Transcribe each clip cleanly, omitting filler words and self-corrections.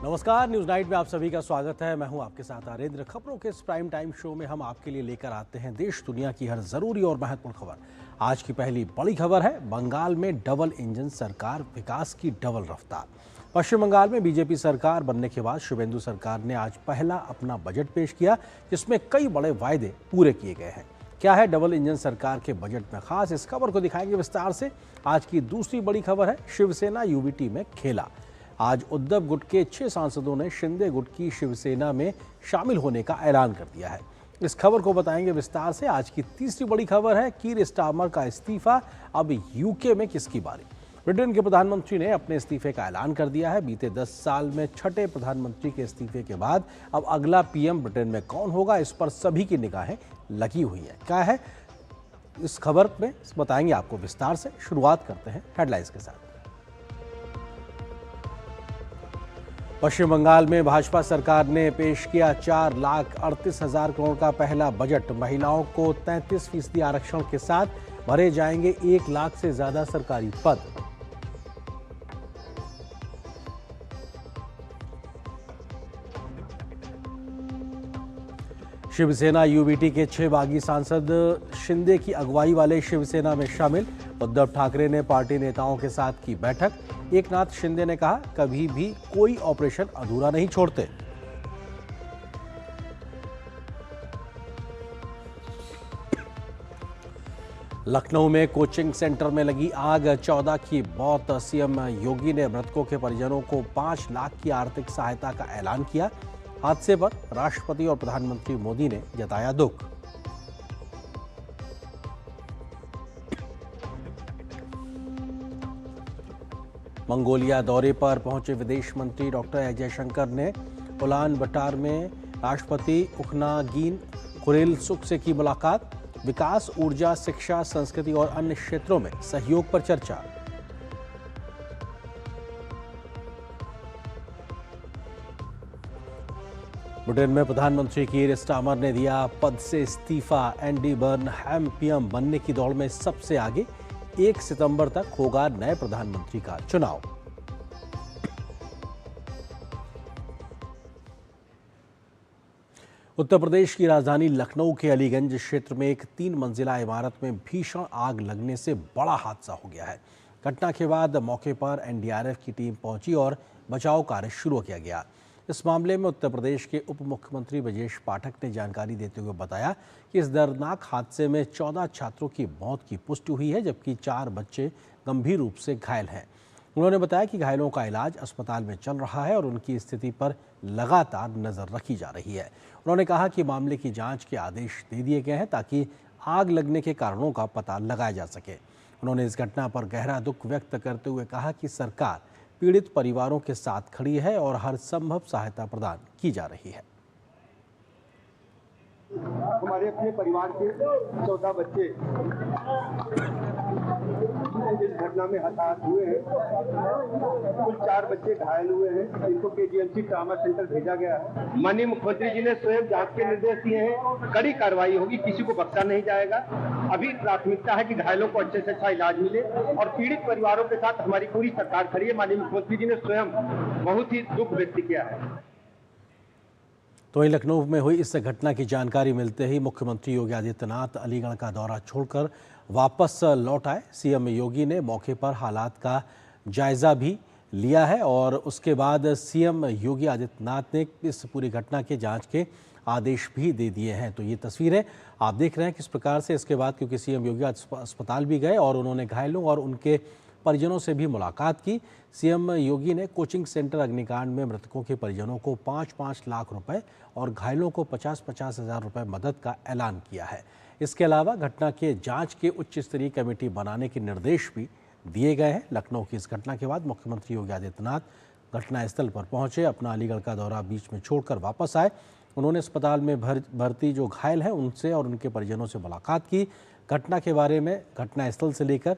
नमस्कार, news night में आप सभी का स्वागत है। मैं हूं आपके साथ आरेंद्र। खबरों के इस प्राइम टाइम शो में हम आपके लिए लेकर आते हैं देश दुनिया की हर जरूरी और महत्वपूर्ण खबर। आज की पहली बड़ी खबर है, बंगाल में डबल इंजन सरकार, विकास की डबल रफ्तार। पश्चिम बंगाल में बीजेपी सरकार बनने के बाद शुभेंदु सरकार ने आज पहला अपना बजट पेश किया, जिसमें कई बड़े वायदे पूरे किए गए हैं। क्या है डबल इंजन सरकार के बजट में खास, इस खबर को दिखाएंगे विस्तार से। आज की दूसरी बड़ी खबर है, शिवसेना यूबीटी में खेला। आज उद्धव गुट के 6 सांसदों ने शिंदे गुट की शिवसेना में शामिल होने का ऐलान कर दिया है। इस खबर को बताएंगे विस्तार से। आज की तीसरी बड़ी खबर है, कीर स्टारमर का इस्तीफा, अब यूके में किसकी बारी। ब्रिटेन के प्रधानमंत्री ने अपने इस्तीफे का ऐलान कर दिया है। बीते 10 साल में छठे प्रधानमंत्री के इस्तीफे के बाद अब अगला पीएम ब्रिटेन में कौन होगा, इस पर सभी की निगाहें लगी हुई है। क्या है इस खबर में बताएंगे आपको विस्तार से। शुरुआत करते हैं हेडलाइंस के साथ। पश्चिम बंगाल में भाजपा सरकार ने पेश किया 4,38,000 करोड़ का पहला बजट। महिलाओं को 33% आरक्षण के साथ भरे जाएंगे 1 लाख से ज्यादा सरकारी पद। शिवसेना यूबीटी के 6 बागी सांसद शिंदे की अगुवाई वाले शिवसेना में शामिल। उद्धव ठाकरे ने पार्टी नेताओं के साथ की बैठक। एकनाथ शिंदे ने कहा, कभी भी कोई ऑपरेशन अधूरा नहीं छोड़ते। लखनऊ में कोचिंग सेंटर में लगी आग, 14 की मौत। सीएम योगी ने मृतकों के परिजनों को 5 लाख की आर्थिक सहायता का ऐलान किया। हादसे पर राष्ट्रपति और प्रधानमंत्री मोदी ने जताया दुख। मंगोलिया दौरे पर पहुंचे विदेश मंत्री डॉक्टर एस जयशंकर ने उलान बटार में राष्ट्रपति उखनागीन खुरेलसुख से की मुलाकात। विकास, ऊर्जा, शिक्षा, संस्कृति और अन्य क्षेत्रों में सहयोग पर चर्चा। ब्रिटेन में प्रधानमंत्री कीर स्टारमर ने दिया पद से इस्तीफा। एंडी बर्नहैम पीएम बनने की दौड़ में सबसे आगे। 1 सितंबर तक होगा नए प्रधानमंत्री का चुनाव। उत्तर प्रदेश की राजधानी लखनऊ के अलीगंज क्षेत्र में एक 3 मंजिला इमारत में भीषण आग लगने से बड़ा हादसा हो गया है। घटना के बाद मौके पर एनडीआरएफ की टीम पहुंची और बचाव कार्य शुरू किया गया। इस मामले में उत्तर प्रदेश के उप मुख्यमंत्री ब्रजेश पाठक ने जानकारी देते हुए बताया कि इस दर्दनाक हादसे में 14 छात्रों की मौत की पुष्टि हुई है, जबकि 4 बच्चे गंभीर रूप से घायल हैं। उन्होंने बताया कि घायलों का इलाज अस्पताल में चल रहा है और उनकी स्थिति पर लगातार नजर रखी जा रही है। उन्होंने कहा कि मामले की जांच के आदेश दे दिए गए हैं ताकि आग लगने के कारणों का पता लगाया जा सके। उन्होंने इस घटना पर गहरा दुख व्यक्त करते हुए कहा कि सरकार पीड़ित परिवारों के साथ खड़ी है और हर संभव सहायता प्रदान की जा रही है। हमारे अपने परिवार के 14 बच्चे इस घटना में हताहत हुए हैं। कुल 4 बच्चे घायल हुए हैं, इनको केजीएमसी ट्रामा सेंटर भेजा गया है। माननीय मुख्यमंत्री जी ने स्वयं जांच के निर्देश दिए हैं, कड़ी कार्रवाई होगी, किसी को बख्शा नहीं जाएगा। अभी प्राथमिकता है कि घायलों को अच्छे से अच्छा इलाज मिले और पीड़ित परिवारों के साथ हमारी पूरी सरकार खड़ी है। माननीय मुख्यमंत्री जी ने स्वयं बहुत ही दुख व्यक्त किया है। तो वहीं लखनऊ में हुई इस घटना की जानकारी मिलते ही मुख्यमंत्री योगी आदित्यनाथ अलीगढ़ का दौरा छोड़कर वापस लौट आए। सीएम योगी ने मौके पर हालात का जायजा भी लिया है और उसके बाद सीएम योगी आदित्यनाथ ने इस पूरी घटना के जांच के आदेश भी दे दिए हैं। तो ये तस्वीरें आप देख रहे हैं किस प्रकार से इसके बाद, क्योंकि सीएम योगी अस्पताल भी गए और उन्होंने घायलों और उनके परिजनों से भी मुलाकात की। सीएम योगी ने कोचिंग सेंटर अग्निकांड में मृतकों के परिजनों को 5-5 लाख रुपए और घायलों को 50-50 हज़ार रुपए मदद का ऐलान किया है। इसके अलावा घटना के जांच के उच्च स्तरीय कमेटी बनाने के निर्देश भी दिए गए हैं। लखनऊ की इस घटना के बाद मुख्यमंत्री योगी आदित्यनाथ घटनास्थल पर पहुंचे, अपना अलीगढ़ का दौरा बीच में छोड़कर वापस आए। उन्होंने अस्पताल में भर्ती जो घायल हैं उनसे और उनके परिजनों से मुलाकात की। घटना के बारे में घटनास्थल से लेकर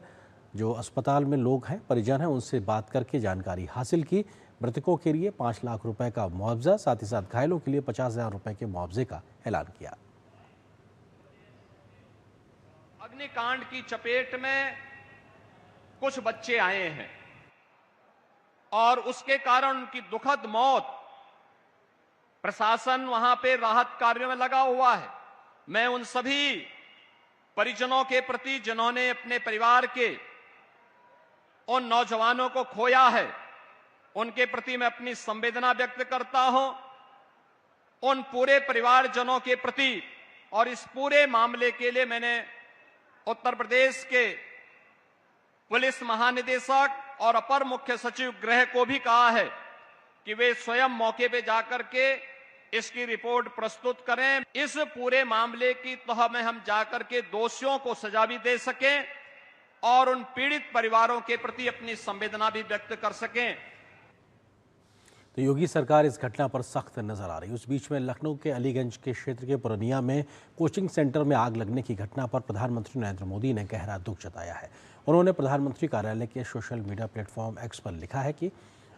जो अस्पताल में लोग हैं, परिजन हैं, उनसे बात करके जानकारी हासिल की। मृतकों के लिए 5 लाख रुपए का मुआवजा, साथ ही साथ घायलों के लिए 50,000 रुपए के मुआवजे का ऐलान किया। अग्निकांड की चपेट में कुछ बच्चे आए हैं और उसके कारण उनकी दुखद मौत प्रशासन वहां पे राहत कार्यों में लगा हुआ है। मैं उन सभी परिजनों के प्रति जिन्होंने अपने परिवार के उन नौजवानों को खोया है, उनके प्रति मैं अपनी संवेदना व्यक्त करता हूं। उन पूरे परिवारजनों के प्रति और इस पूरे मामले के लिए मैंने उत्तर प्रदेश के पुलिस महानिदेशक और अपर मुख्य सचिव गृह को भी कहा है कि वे स्वयं मौके पे जाकर के इसकी रिपोर्ट प्रस्तुत करें। इस पूरे मामले की तह में हम जाकर के दोषियों को सजा भी दे सकें और उन पीड़ित परिवारों के प्रति अपनी संवेदना भी व्यक्त कर सकें। तो योगी सरकार इस घटना पर सख्त नजर आ रही। उस बीच में लखनऊ के अलीगंज के क्षेत्र के पुरनिया में कोचिंग सेंटर में आग लगने की घटना पर प्रधानमंत्री नरेंद्र मोदी ने गहरा दुख जताया है। उन्होंने प्रधानमंत्री कार्यालय के सोशल मीडिया प्लेटफॉर्म एक्स पर लिखा है कि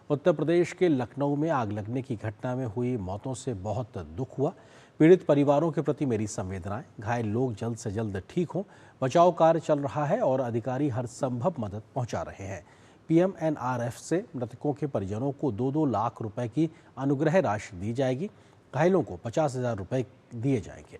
उत्तर प्रदेश के लखनऊ में आग लगने की घटना में हुई मौतों से बहुत दुख हुआ। पीड़ित परिवारों के प्रति मेरी संवेदनाएं। घायल लोग जल्द से जल्द ठीक हों। बचाव कार्य चल रहा है और अधिकारी हर संभव मदद पहुंचा रहे हैं। PMNRF से मृतकों के परिजनों को 2-2 लाख रुपए की अनुग्रह राशि दी जाएगी। घायलों को 50,000 रुपए दिए जाएंगे।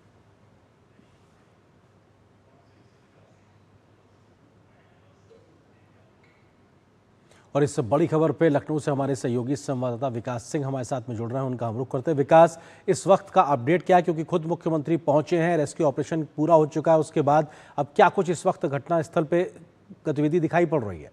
और इस बड़ी खबर पे लखनऊ से हमारे सहयोगी संवाददाता विकास सिंह हमारे साथ में जुड़ रहे हैं, उनका हम रुख करते हैं। विकास, इस वक्त का अपडेट क्या है, क्योंकि खुद मुख्यमंत्री पहुंचे हैं, रेस्क्यू ऑपरेशन पूरा हो चुका है, उसके बाद अब क्या कुछ इस वक्त घटनास्थल पे गतिविधि दिखाई पड़ रही है?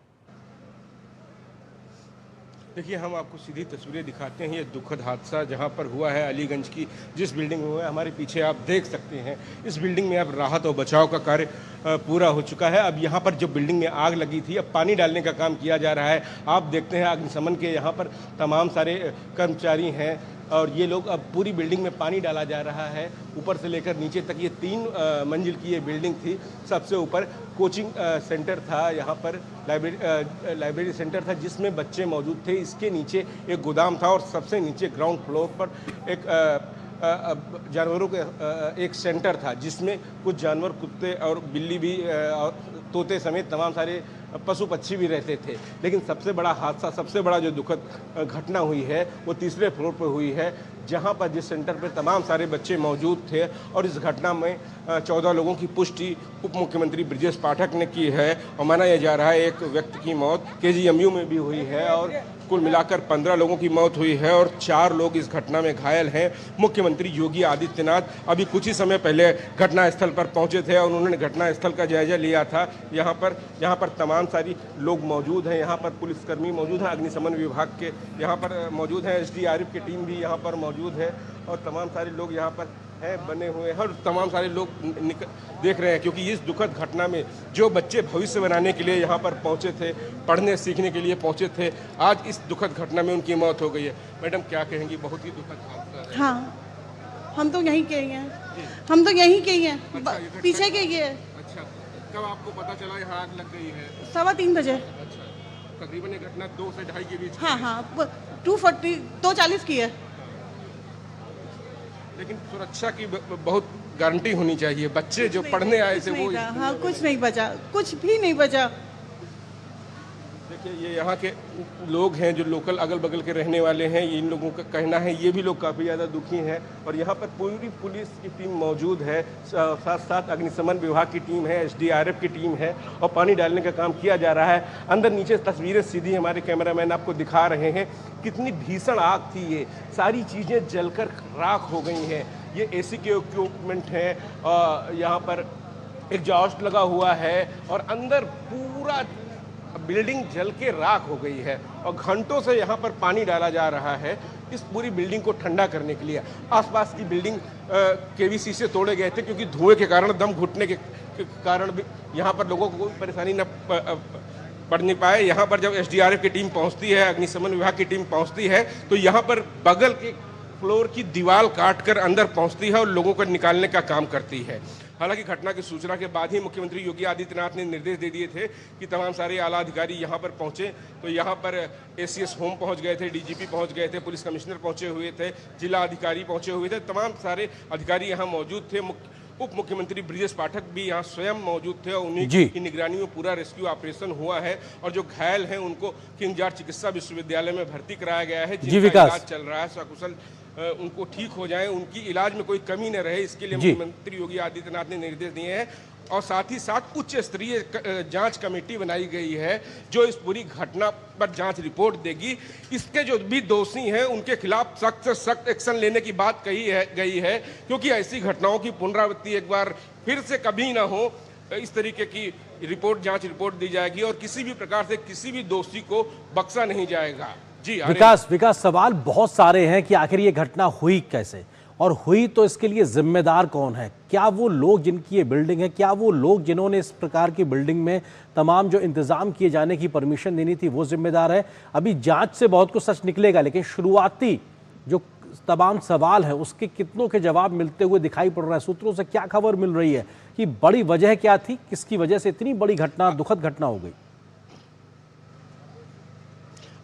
देखिए, हम आपको सीधी तस्वीरें दिखाते हैं। ये दुखद हादसा जहां पर हुआ है अलीगंज की जिस बिल्डिंग में हुआ है, हमारे पीछे आप देख सकते हैं। इस बिल्डिंग में अब राहत और बचाव का कार्य पूरा हो चुका है। अब यहाँ पर जो बिल्डिंग में आग लगी थी, अब पानी डालने का काम किया जा रहा है। आप देखते हैं अग्निशमन के यहाँ पर तमाम सारे कर्मचारी हैं और ये लोग अब पूरी बिल्डिंग में पानी डाला जा रहा है, ऊपर से लेकर नीचे तक। ये 3 मंजिल की ये बिल्डिंग थी। सबसे ऊपर कोचिंग सेंटर था, यहाँ पर लाइब्रेरी सेंटर था जिसमें बच्चे मौजूद थे। इसके नीचे एक गोदाम था और सबसे नीचे ग्राउंड फ्लोर पर एक जानवरों के एक सेंटर था जिसमें कुछ जानवर, कुत्ते और बिल्ली भी, तोते समेत तमाम सारे पशु पक्षी भी रहते थे। लेकिन सबसे बड़ा हादसा, सबसे बड़ा जो दुखद घटना हुई है वो 3रे फ्लोर पर हुई है, जहां पर जिस सेंटर पर तमाम सारे बच्चे मौजूद थे। और इस घटना में 14 लोगों की पुष्टि उप मुख्यमंत्री ब्रजेश पाठक ने की है और माना जा रहा है एक व्यक्ति की मौत KGMU में भी हुई है और कुल मिलाकर 15 लोगों की मौत हुई है और 4 लोग इस घटना में घायल हैं। मुख्यमंत्री योगी आदित्यनाथ अभी कुछ ही समय पहले घटनास्थल पर पहुंचे थे और उन्होंने घटनास्थल का जायजा लिया था। यहाँ पर तमाम सारी लोग मौजूद हैं। यहाँ पर पुलिसकर्मी मौजूद हैं, अग्निशमन विभाग के यहाँ पर मौजूद हैं, SDRF की टीम भी यहाँ पर मौजूद है और तमाम सारे लोग यहाँ पर हैं, बने हुए हैं और तमाम सारे लोग देख रहे हैं। क्योंकि इस दुखद घटना में जो बच्चे भविष्य बनाने के लिए यहाँ पर पहुँचे थे, पढ़ने सीखने के लिए पहुँचे थे, आज इस दुखद घटना में उनकी मौत हो गई है। मैडम, क्या कहेंगी? बहुत ही दुखद हादसा है। हाँ, हम तो यहीं के ही हैं, हम तो यहीं के ही हैं। अच्छा, पीछे के ही है। अच्छा, कब आपको पता चला यहाँ आग लग गई है? 3:15 बजे। अच्छा, तकरीबन ये घटना 2 से 2:30 के बीच। हाँ, 2:40 की है। लेकिन सुरक्षा की बहुत गारंटी होनी चाहिए। बच्चे जो पढ़ने आए थे वो, हाँ, कुछ नहीं बचा, कुछ भी नहीं बचा। देखिए, ये यहाँ के लोग हैं जो लोकल अगल बगल के रहने वाले हैं, इन लोगों का कहना है, ये भी लोग काफ़ी ज़्यादा दुखी हैं। और यहाँ पर पूरी पुलिस की टीम मौजूद है, साथ साथ अग्निशमन विभाग की टीम है, SDRF की टीम है और पानी डालने का काम किया जा रहा है। अंदर नीचे तस्वीरें सीधी हमारे कैमरामैन आपको दिखा रहे हैं। कितनी भीषण आग थी, ये सारी चीज़ें जलकर राख हो गई हैं। ये AC के इक्विपमेंट हैं, यहाँ पर एग्जॉस्ट लगा हुआ है और अंदर पूरा बिल्डिंग जल के राख हो गई है और घंटों से यहाँ पर पानी डाला जा रहा है इस पूरी बिल्डिंग को ठंडा करने के लिए। आसपास की बिल्डिंग KVC से तोड़े गए थे क्योंकि धुएं के कारण, दम घुटने के कारण भी यहाँ पर लोगों को कोई परेशानी न पड़ नहीं पाए। यहाँ पर जब SDRF की टीम पहुँचती है, अग्निशमन विभाग की टीम पहुँचती है, तो यहाँ पर बगल के फ्लोर की दीवार काटकर अंदर पहुँचती है और लोगों को निकालने का काम करती है। हालांकि घटना की सूचना के बाद ही मुख्यमंत्री योगी आदित्यनाथ ने निर्देश दे दिए थे कि तमाम सारे आला अधिकारी यहाँ पर पहुँचे। तो यहाँ पर ACS होम पहुँच गए थे, DGP पहुँच गए थे, पुलिस कमिश्नर पहुँचे हुए थे, जिला अधिकारी पहुँचे हुए थे, तमाम सारे अधिकारी यहाँ मौजूद थे। उप मुख्यमंत्री ब्रजेश पाठक भी यहाँ स्वयं मौजूद थे और उन्हीं की निगरानी में पूरा रेस्क्यू ऑपरेशन हुआ है और जो घायल हैं उनको किंग जॉर्ज चिकित्सा विश्वविद्यालय में भर्ती कराया गया है, जिनका इलाज चल रहा है। सकुशल उनको ठीक हो जाएं, उनकी इलाज में कोई कमी न रहे, इसके लिए जी। मुख्यमंत्री योगी आदित्यनाथ ने निर्देश दिए हैं। और साथ ही साथ उच्च स्तरीय जांच कमेटी बनाई गई है जो इस पूरी घटना पर जांच रिपोर्ट देगी। इसके जो भी दोषी हैं उनके खिलाफ सख्त से सख्त एक्शन लेने की बात गई है, क्योंकि ऐसी घटनाओं की पुनरावृत्ति एक बार फिर से कभी ना हो, इस तरीके की रिपोर्ट, जांच रिपोर्ट दी जाएगी और किसी भी प्रकार से किसी भी दोषी को बख्शा नहीं जाएगा। जी विकास, सवाल बहुत सारे हैं कि आखिर ये घटना हुई कैसे, और हुई तो इसके लिए जिम्मेदार कौन है? क्या वो लोग जिनकी ये बिल्डिंग है, क्या वो लोग जिन्होंने इस प्रकार की बिल्डिंग में तमाम जो इंतजाम किए जाने की परमिशन देनी थी वो जिम्मेदार है? अभी जांच से बहुत कुछ सच निकलेगा, लेकिन शुरुआती जो तमाम सवाल है उसके कितनों के जवाब मिलते हुए दिखाई पड़ रहा है। सूत्रों से क्या खबर मिल रही है कि बड़ी वजह क्या थी, किसकी वजह से इतनी बड़ी घटना, दुखद घटना हो गई?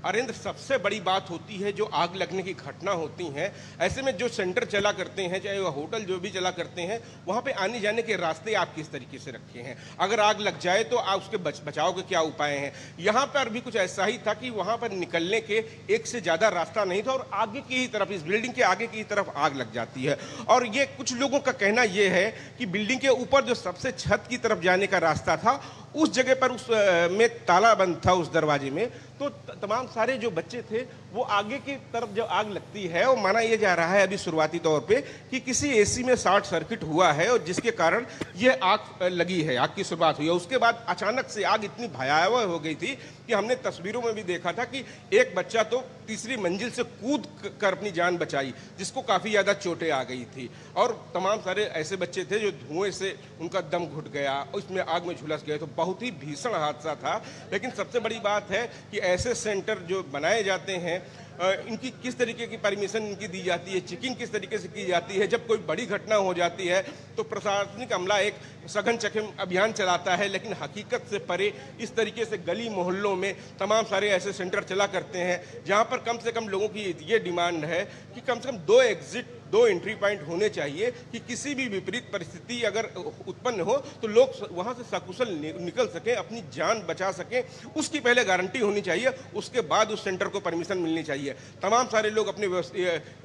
अरेंद्र, सबसे बड़ी बात होती है जो आग लगने की घटना होती हैं, ऐसे में जो सेंटर चला करते हैं, चाहे वह होटल जो भी चला करते हैं, वहाँ पे आने जाने के रास्ते आप किस तरीके से रखे हैं? अगर आग लग जाए तो आप उसके बचाव के क्या उपाय हैं? यहाँ पर भी कुछ ऐसा ही था कि वहाँ पर निकलने के एक से ज़्यादा रास्ता नहीं था और आगे की ही तरफ, इस बिल्डिंग के आगे की तरफ आग लग जाती है। और ये कुछ लोगों का कहना ये है कि बिल्डिंग के ऊपर जो सबसे छत की तरफ जाने का रास्ता था, उस जगह पर उस में ताला बंद था, उस दरवाजे में, तो तमाम सारे जो बच्चे थे वो आगे की तरफ जब आग लगती है, और माना यह जा रहा है अभी शुरुआती तौर पे कि किसी एसी में शॉर्ट सर्किट हुआ है और जिसके कारण ये आग लगी है, आग की शुरुआत हुई है। उसके बाद अचानक से आग इतनी भयावह हो गई थी कि हमने तस्वीरों में भी देखा था कि एक बच्चा तो तीसरी मंजिल से कूद कर अपनी जान बचाई, जिसको काफ़ी ज़्यादा चोटें आ गई थी। और तमाम सारे ऐसे बच्चे थे जो धुएं से उनका दम घुट गया, उसमें आग में झुलस गए। तो बहुत ही भीषण हादसा था। लेकिन सबसे बड़ी बात है कि ऐसे सेंटर जो बनाए जाते हैं, इनकी किस तरीके की परमिशन इनकी दी जाती है, चेकिंग किस तरीके से की जाती है। जब कोई बड़ी घटना हो जाती है तो प्रशासनिक अमला एक सघन चेकिंग अभियान चलाता है, लेकिन हकीकत से परे इस तरीके से गली मोहल्लों में तमाम सारे ऐसे सेंटर चला करते हैं जहां पर कम से कम लोगों की ये डिमांड है कि कम से कम 2 एग्जिट, 2 एंट्री पॉइंट होने चाहिए कि किसी भी विपरीत परिस्थिति अगर उत्पन्न हो तो लोग वहां से सकुशल निकल सकें, अपनी जान बचा सकें। उसकी पहले गारंटी होनी चाहिए, उसके बाद उस सेंटर को परमिशन मिलनी चाहिए। तमाम सारे लोग अपने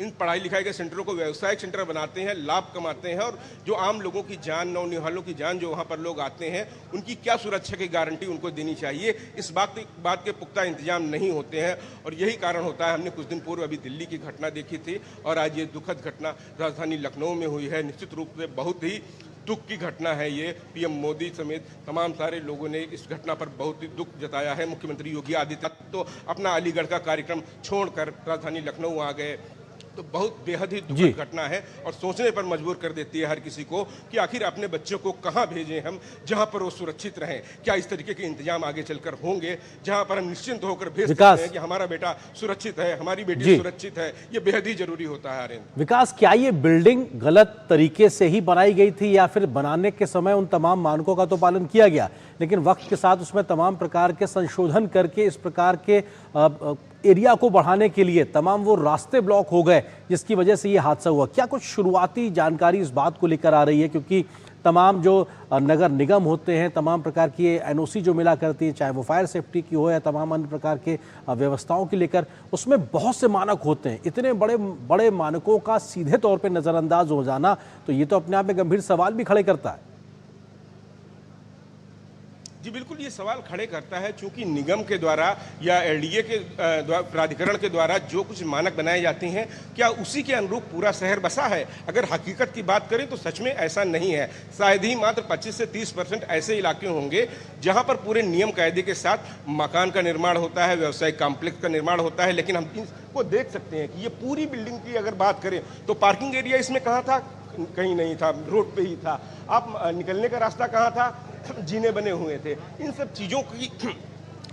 इन पढ़ाई लिखाई के सेंटरों को व्यवसायिक सेंटर बनाते हैं, लाभ कमाते हैं, और जो आम लोगों की जान, नौनिहालों की जान जो वहाँ पर लोग आते हैं, उनकी क्या सुरक्षा की गारंटी उनको देनी चाहिए, इस बात के पुख्ता इंतजाम नहीं होते हैं। और यही कारण होता है। हमने कुछ दिन पूर्व अभी दिल्ली की घटना देखी थी और आज ये दुखद घटना राजधानी लखनऊ में हुई है। निश्चित रूप से बहुत ही दुख की घटना है ये। पीएम मोदी समेत तमाम सारे लोगों ने इस घटना पर बहुत ही दुख जताया है। मुख्यमंत्री योगी आदित्यनाथ तो अपना अलीगढ़ का कार्यक्रम छोड़कर राजधानी लखनऊ आ गए। तो बहुत बेहद ही दुखद घटना है और सोचने पर मजबूर कर देती है हर किसी को कि आखिर अपने बच्चों को कहां भेजें हम, जहां पर वो सुरक्षित रहें। क्या इस तरीके के इंतजाम आगे चलकर होंगे जहां पर हम निश्चिंत होकर भेज सकते हैं कि हमारा बेटा सुरक्षित है, हमारी बेटी सुरक्षित है? ये बेहद ही जरूरी होता है। आर्यन, विकास, क्या ये बिल्डिंग गलत तरीके से ही बनाई गई थी या फिर बनाने के समय उन तमाम मानकों का तो पालन किया गया, लेकिन वक्त के साथ उसमें तमाम प्रकार के संशोधन करके इस प्रकार के एरिया को बढ़ाने के लिए तमाम वो रास्ते ब्लॉक हो गए जिसकी वजह से ये हादसा हुआ? क्या कुछ शुरुआती जानकारी इस बात को लेकर आ रही है? क्योंकि तमाम जो नगर निगम होते हैं, तमाम प्रकार की एनओसी जो मिला करती है, चाहे वो फायर सेफ्टी की हो या तमाम अन्य प्रकार के व्यवस्थाओं की लेकर, उसमें बहुत से मानक होते हैं। इतने बड़े बड़े मानकों का सीधे तौर पर नज़रअंदाज हो जाना तो ये तो अपने आप में गंभीर सवाल भी खड़े करता है। जी बिल्कुल, ये सवाल खड़े करता है। चूंकि निगम के द्वारा या एलडीए के प्राधिकरण के द्वारा जो कुछ मानक बनाए जाते हैं, क्या उसी के अनुरूप पूरा शहर बसा है? अगर हकीकत की बात करें तो सच में ऐसा नहीं है। शायद ही मात्र 25 से 30% ऐसे इलाके होंगे जहां पर पूरे नियम कायदे के साथ मकान का निर्माण होता है, व्यवसायिक कॉम्प्लेक्स का निर्माण होता है। लेकिन हम इसको देख सकते हैं कि ये पूरी बिल्डिंग की अगर बात करें तो पार्किंग एरिया इसमें कहाँ था? कहीं नहीं था, रोड पे ही था। आप निकलने का रास्ता कहाँ था? जीने बने हुए थे। इन सब चीज़ों की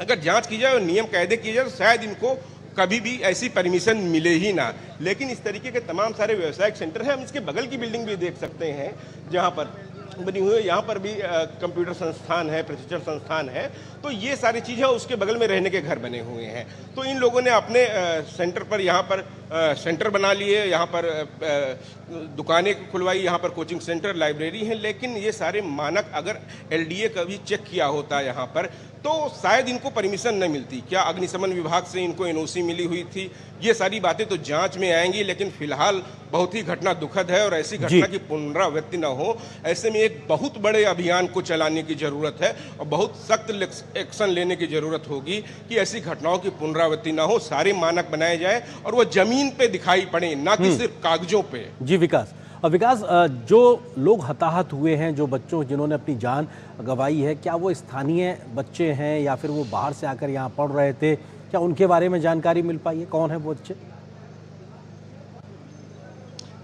अगर जांच की जाए और नियम कायदे किए जाए तो शायद इनको कभी भी ऐसी परमिशन मिले ही ना। लेकिन इस तरीके के तमाम सारे व्यवसायिक सेंटर हैं। हम इसके बगल की बिल्डिंग भी देख सकते हैं जहाँ पर बनी हुई है। यहाँ पर भी कंप्यूटर संस्थान है, प्रशिक्षण संस्थान है। तो ये सारी चीज़ें उसके बगल में रहने के घर बने हुए हैं। तो इन लोगों ने अपने सेंटर पर यहाँ पर सेंटर बना लिए, यहाँ पर दुकानें खुलवाई, यहाँ पर कोचिंग सेंटर, लाइब्रेरी हैं, लेकिन ये सारे मानक अगर एलडीए का भी चेक किया होता यहाँ पर तो शायद इनको परमिशन न मिलती। क्या अग्निशमन विभाग से इनको एनओसी मिली हुई थी? ये सारी बातें तो जांच में आएंगी, लेकिन फिलहाल बहुत ही घटना दुखद है और ऐसी घटना की पुनरावृत्ति न हो, ऐसे में एक बहुत बड़े अभियान को चलाने की जरूरत है और बहुत सख्त एक्शन लेने की जरूरत होगी कि ऐसी घटनाओं की पुनरावृत्ति न हो, सारे मानक बनाए जाए और वो जमीन पे दिखाई पड़े, ना कि सिर्फ कागजों पे। जी विकास, और विकास, जो लोग हताहत हुए हैं, जो बच्चों जिन्होंने अपनी जान गंवाई है, क्या वो स्थानीय बच्चे हैं या फिर वो बाहर से आकर यहाँ पढ़ रहे थे? क्या उनके बारे में जानकारी मिल पाई है? कौन है वो बच्चे?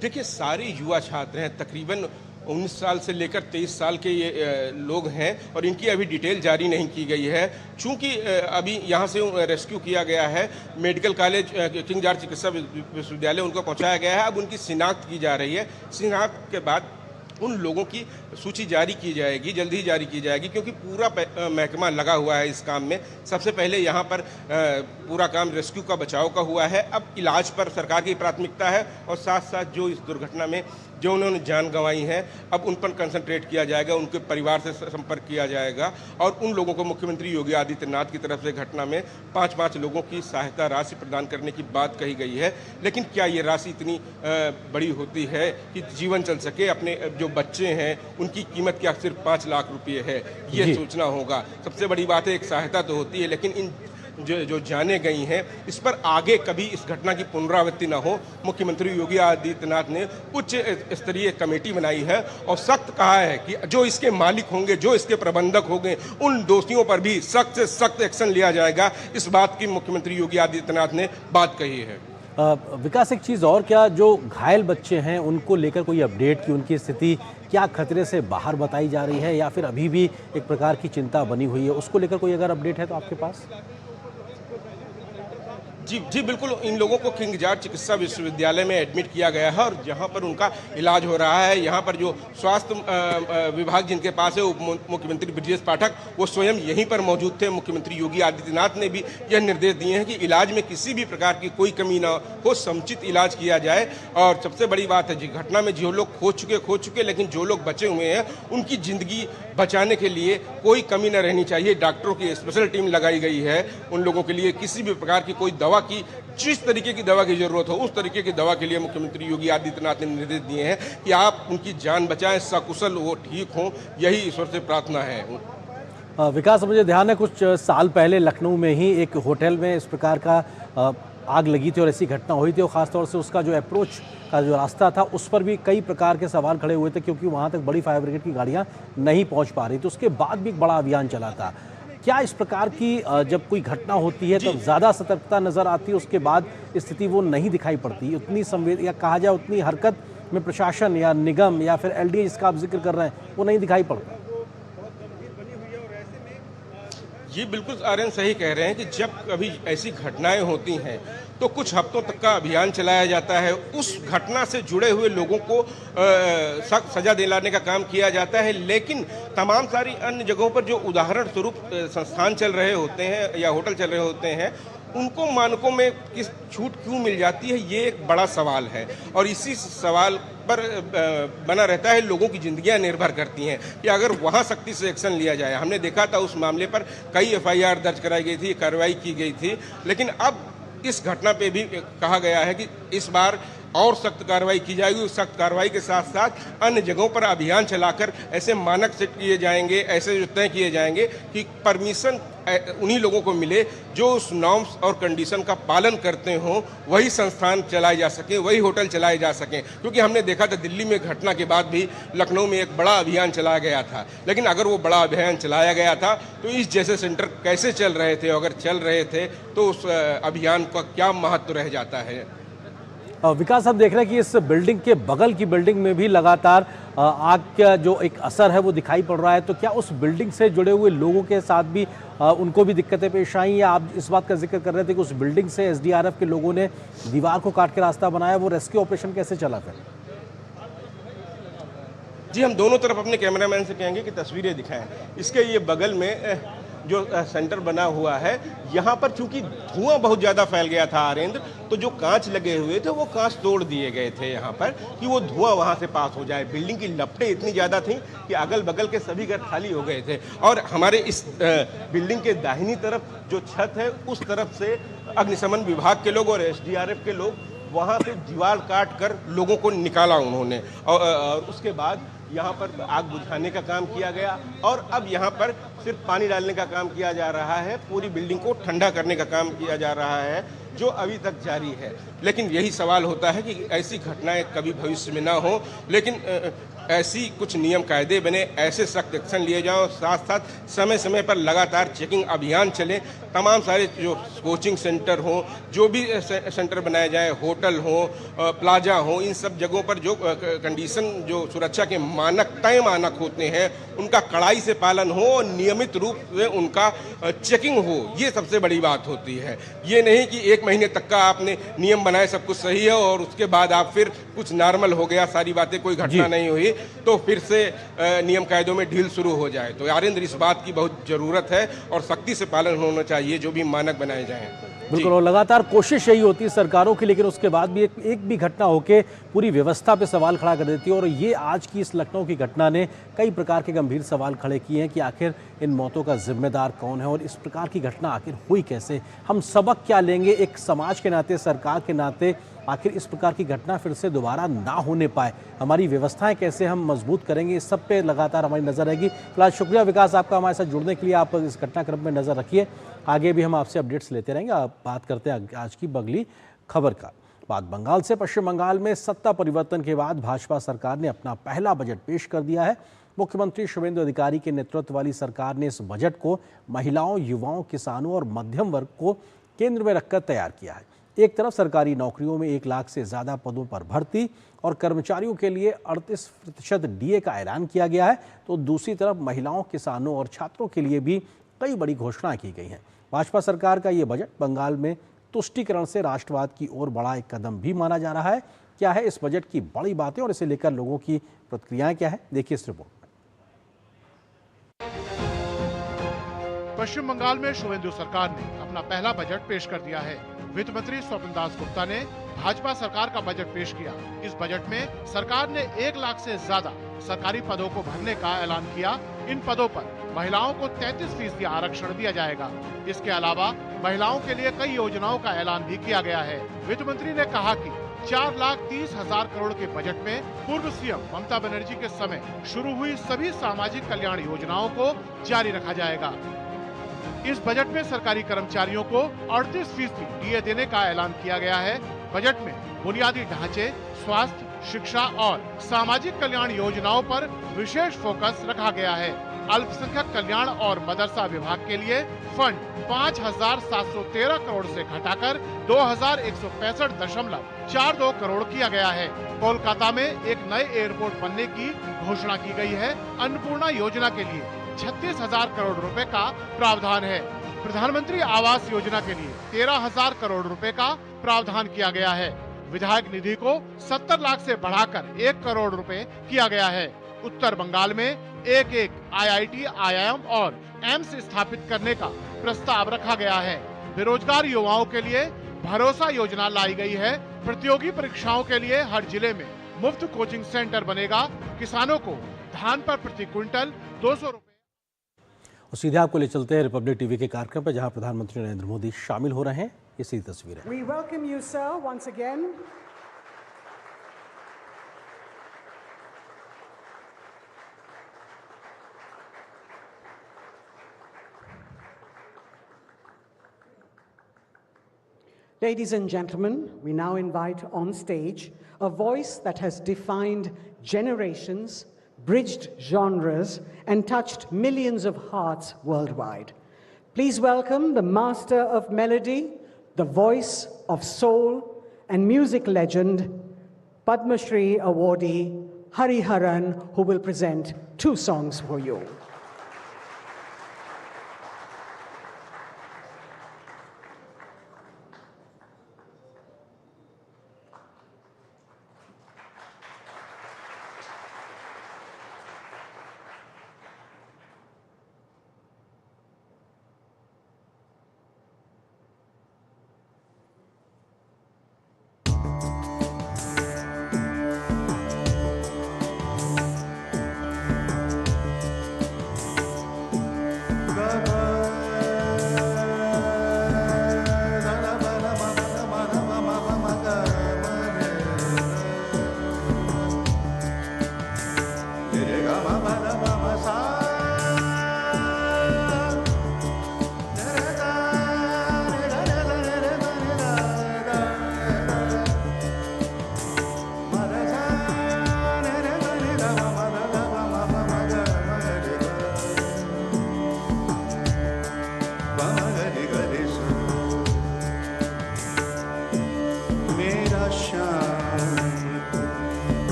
देखिए, सारे युवा छात्र हैं, तकरीबन 19 साल से लेकर 23 साल के ये लोग हैं और इनकी अभी डिटेल जारी नहीं की गई है। चूंकि अभी यहाँ से रेस्क्यू किया गया है, मेडिकल कॉलेज किंग जॉर्ज चिकित्सा विश्वविद्यालय उनको पहुँचाया गया है। अब उनकी शिनाख्त की जा रही है। शिनाख्त के बाद उन लोगों की सूची जारी की जाएगी, जल्द ही जारी की जाएगी, क्योंकि पूरा महकमा लगा हुआ है इस काम में। सबसे पहले यहाँ पर पूरा काम रेस्क्यू का, बचाव का हुआ है। अब इलाज पर सरकार की प्राथमिकता है और साथ साथ जो इस दुर्घटना में जो उन्होंने जान गंवाई है, अब उन पर कंसंट्रेट किया जाएगा, उनके परिवार से संपर्क किया जाएगा और उन लोगों को मुख्यमंत्री योगी आदित्यनाथ की तरफ से घटना में 5-5 लोगों की सहायता राशि प्रदान करने की बात कही गई है। लेकिन क्या ये राशि इतनी बड़ी होती है कि जीवन चल सके? अपने जो बच्चे हैं उनकी कीमत क्या सिर्फ 5 लाख रुपये है? ये सोचना होगा। सबसे बड़ी बात है, एक सहायता तो होती है, लेकिन इन जो जाने गई हैं, इस पर आगे कभी इस घटना की पुनरावृत्ति न हो, मुख्यमंत्री योगी आदित्यनाथ ने उच्च स्तरीय कमेटी बनाई है और सख्त कहा है कि जो इसके मालिक होंगे, जो इसके प्रबंधक होंगे, उन दोषियों पर भी सख्त से सख्त एक्शन लिया जाएगा। इस बात की मुख्यमंत्री योगी आदित्यनाथ ने बात कही है। विकास, एक चीज़ और, क्या जो घायल बच्चे हैं उनको लेकर कोई अपडेट की उनकी स्थिति क्या खतरे से बाहर बताई जा रही है या फिर अभी भी एक प्रकार की चिंता बनी हुई है? उसको लेकर कोई अगर अपडेट है तो आपके पास? जी बिल्कुल, इन लोगों को किंग जॉर्ज चिकित्सा विश्वविद्यालय में एडमिट किया गया है और जहां पर उनका इलाज हो रहा है। यहां पर जो स्वास्थ्य विभाग जिनके पास है, उप मुख्यमंत्री ब्रजेश पाठक, वो स्वयं यहीं पर मौजूद थे। मुख्यमंत्री योगी आदित्यनाथ ने भी यह निर्देश दिए हैं कि इलाज में किसी भी प्रकार की कोई कमी ना हो, समुचित इलाज किया जाए। और सबसे बड़ी बात है, घटना में जो लोग खो चुके, लेकिन जो लोग बचे हुए हैं उनकी जिंदगी बचाने के लिए कोई कमी न रहनी चाहिए। डॉक्टरों की स्पेशल टीम लगाई गई है उन लोगों के लिए। किसी भी प्रकार की कोई दवा की, जिस तरीके की दवा की जरूरत हो उस तरीके की दवा के लिए मुख्यमंत्री योगी आदित्यनाथ ने निर्देश दिए हैं कि आप उनकी जान बचाएं, सकुशल वो ठीक हों, यही ईश्वर से प्रार्थना है। विकास, मुझे ध्यान है कुछ साल पहले लखनऊ में ही एक होटल में इस प्रकार का आग लगी थी और ऐसी घटना हुई थी और ख़ासतौर से उसका जो अप्रोच का जो रास्ता था उस पर भी कई प्रकार के सवाल खड़े हुए थे, क्योंकि वहाँ तक बड़ी फायर ब्रिगेड की गाड़ियाँ नहीं पहुँच पा रही थी। उसके बाद भी एक बड़ा अभियान चला था। क्या इस प्रकार की जब कोई घटना होती है तब ज़्यादा सतर्कता नज़र आती है, उसके बाद स्थिति वो नहीं दिखाई पड़ती? उतनी संवेद या कहा जाए उतनी हरकत में प्रशासन या निगम या फिर एलडीए जिसका आप जिक्र कर रहे हैं वो नहीं दिखाई पड़ता? ये बिल्कुल आर्यन सही कह रहे हैं कि जब कभी ऐसी घटनाएं होती हैं तो कुछ हफ्तों तक का अभियान चलाया जाता है। उस घटना से जुड़े हुए लोगों को सख्त सजा दिलाने का काम किया जाता है, लेकिन तमाम सारी अन्य जगहों पर जो उदाहरण स्वरूप संस्थान चल रहे होते हैं या होटल चल रहे होते हैं, उनको मानकों में किस छूट क्यों मिल जाती है, ये एक बड़ा सवाल है। और इसी सवाल पर बना रहता है, लोगों की जिंदगियां निर्भर करती हैं कि अगर वहां सख्ती से एक्शन लिया जाए। हमने देखा था उस मामले पर कई एफआईआर दर्ज कराई गई थी, कार्रवाई की गई थी, लेकिन अब इस घटना पे भी कहा गया है कि इस बार और सख्त कार्रवाई की जाएगी। उस सख्त कार्रवाई के साथ साथ अन्य जगहों पर अभियान चलाकर ऐसे मानक सेट किए जाएंगे, ऐसे तय किए जाएंगे कि परमिशन उन्हीं लोगों को मिले जो उस नॉर्म्स और कंडीशन का पालन करते हों, वही संस्थान चलाए जा सकें, वही होटल चलाए जा सकें। क्योंकि हमने देखा था दिल्ली में घटना के बाद भी लखनऊ में एक बड़ा अभियान चलाया गया था, लेकिन अगर वो बड़ा अभियान चलाया गया था तो इस जैसे सेंटर कैसे चल रहे थे? अगर चल रहे थे तो उस अभियान का क्या महत्व रह जाता है? विकास, हम देख रहे हैं कि इस बिल्डिंग के बगल की बिल्डिंग में भी लगातार आग का जो एक असर है वो दिखाई पड़ रहा है। तो क्या उस बिल्डिंग से जुड़े हुए लोगों के साथ भी उनको भी दिक्कतें पेश आई, या आप इस बात का जिक्र कर रहे थे कि उस बिल्डिंग से एसडीआरएफ के लोगों ने दीवार को काट के रास्ता बनाया, वो रेस्क्यू ऑपरेशन कैसे चला फिर? जी, हम दोनों तरफ अपने कैमरामैन से कहेंगे कि तस्वीरें दिखाएं। इसके ये बगल में जो सेंटर बना हुआ है, यहाँ पर चूंकि धुआं बहुत ज़्यादा फैल गया था आरेंद्र, तो जो कांच लगे हुए थे वो कांच तोड़ दिए गए थे यहाँ पर कि वो धुआं वहाँ से पास हो जाए। बिल्डिंग की लपटें इतनी ज़्यादा थीं कि अगल बगल के सभी घर खाली हो गए थे। और हमारे इस बिल्डिंग के दाहिनी तरफ जो छत है, उस तरफ से अग्निशमन विभाग के लोग और SDRF के लोग वहाँ से दीवार काट कर लोगों को निकाला उन्होंने, और उसके बाद यहाँ पर आग बुझाने का काम किया गया और अब यहाँ पर सिर्फ पानी डालने का काम किया जा रहा है। पूरी बिल्डिंग को ठंडा करने का काम किया जा रहा है, जो अभी तक जारी है। लेकिन यही सवाल होता है कि ऐसी घटनाएं कभी भविष्य में ना हो, लेकिन ऐसी कुछ नियम कायदे बने, ऐसे सख्त एक्शन लिए जाओ, साथ साथ समय समय पर लगातार चेकिंग अभियान चले। तमाम सारे जो कोचिंग सेंटर हों, जो भी सेंटर बनाए जाएं, होटल हो, प्लाजा हो, इन सब जगहों पर जो कंडीशन, जो सुरक्षा के मानक, तय मानक होते हैं, उनका कड़ाई से पालन हो और नियमित रूप से उनका चेकिंग हो। ये सबसे बड़ी बात होती है। ये नहीं कि 1 महीने तक का आपने नियम बनाए, सब कुछ सही है और उसके बाद आप फिर कुछ नॉर्मल हो गया, सारी बातें, कोई घटना नहीं हुई, तो फिर से नियम कायदों में ढील शुरू हो जाए। तो यारेंद्र, इस बात की बहुत ज़रूरत है और सख्ती से पालन होना चाहिए जो भी मानक बनाए जाएं। बिल्कुल, और लगातार कोशिश यही होती है सरकारों की, लेकिन उसके बाद भी एक भी घटना होके पूरी व्यवस्था पे सवाल खड़ा कर देती है। और ये आज की इस लखनऊ की घटना ने कई प्रकार के गंभीर सवाल खड़े किए हैं कि आखिर इन मौतों का जिम्मेदार कौन है और इस प्रकार की घटना आखिर हुई कैसे। हम सबक क्या लेंगे एक समाज के नाते, सरकार के नाते, आखिर इस प्रकार की घटना फिर से दोबारा ना होने पाए। हमारी व्यवस्थाएं कैसे हम मजबूत करेंगे, इस सब पे लगातार हमारी नज़र रहेगी। फिलहाल शुक्रिया विकास आपका हमारे साथ जुड़ने के लिए। आप इस घटनाक्रम में नज़र रखिए, आगे भी हम आपसे अपडेट्स लेते रहेंगे। आप बात करते हैं आज की अगली खबर का। बात बंगाल से। पश्चिम बंगाल में सत्ता परिवर्तन के बाद भाजपा सरकार ने अपना पहला बजट पेश कर दिया है। मुख्यमंत्री शुभेंदु अधिकारी के नेतृत्व वाली सरकार ने इस बजट को महिलाओं, युवाओं, किसानों और मध्यम वर्ग को केंद्र में रखकर तैयार किया है। एक तरफ सरकारी नौकरियों में 1 लाख से ज़्यादा पदों पर भर्ती और कर्मचारियों के लिए 38% DA का ऐलान किया गया है, तो दूसरी तरफ महिलाओं, किसानों और छात्रों के लिए भी कई बड़ी घोषणाएं की गई हैं। भाजपा सरकार का ये बजट बंगाल में तुष्टीकरण से राष्ट्रवाद की ओर बड़ा एक कदम भी माना जा रहा है। क्या है इस बजट की बड़ी बातें और इसे लेकर लोगों की प्रतिक्रियाएं क्या है, देखिए इस रिपोर्ट में। पश्चिम बंगाल में शुभेंदु सरकार ने अपना पहला बजट पेश कर दिया है। वित्त मंत्री स्वपन दास गुप्ता ने भाजपा सरकार का बजट पेश किया। इस बजट में सरकार ने 1 लाख से ज्यादा सरकारी पदों को भरने का ऐलान किया। इन पदों पर महिलाओं को 33% आरक्षण दिया जाएगा। इसके अलावा महिलाओं के लिए कई योजनाओं का ऐलान भी किया गया है। वित्त मंत्री ने कहा कि 4,30,000 करोड़ के बजट में पूर्व सीएम ममता बनर्जी के समय शुरू हुई सभी सामाजिक कल्याण योजनाओं को जारी रखा जाएगा। इस बजट में सरकारी कर्मचारियों को 38% DA देने का ऐलान किया गया है। बजट में बुनियादी ढांचे, स्वास्थ्य, शिक्षा और सामाजिक कल्याण योजनाओं पर विशेष फोकस रखा गया है। अल्पसंख्यक कल्याण और मदरसा विभाग के लिए फंड 5,713 करोड़ से घटाकर 2,165.42 करोड़ किया गया है। कोलकाता में एक नए एयरपोर्ट बनने की घोषणा की गई है। अन्नपूर्णा योजना के लिए 36,000 करोड़ रुपए का प्रावधान है। प्रधानमंत्री आवास योजना के लिए 13,000 करोड़ रुपए का प्रावधान किया गया है। विधायक निधि को 70 लाख से बढ़ाकर 1 करोड़ रुपए किया गया है। उत्तर बंगाल में एक IIT, IIM और एम्स स्थापित करने का प्रस्ताव रखा गया है। बेरोजगार युवाओं के लिए भरोसा योजना लाई गई है। प्रतियोगी परीक्षाओं के लिए हर जिले में मुफ्त कोचिंग सेंटर बनेगा। किसानों को धान पर प्रति क्विंटल 200 रुपए। और सीधे आपको ले चलते हैं रिपब्लिक टीवी के कार्यक्रम पर, जहां प्रधानमंत्री नरेंद्र मोदी शामिल हो रहे हैं। ये सीधी तस्वीरें। We welcome you, sir, once again. Ladies and gentlemen, we now invite on stage a voice that has defined generations, bridged genres, and touched millions of hearts worldwide. Please welcome the master of melody, the voice of soul and music legend, Padma Shri awardee Hariharan, who will present 2 songs for you.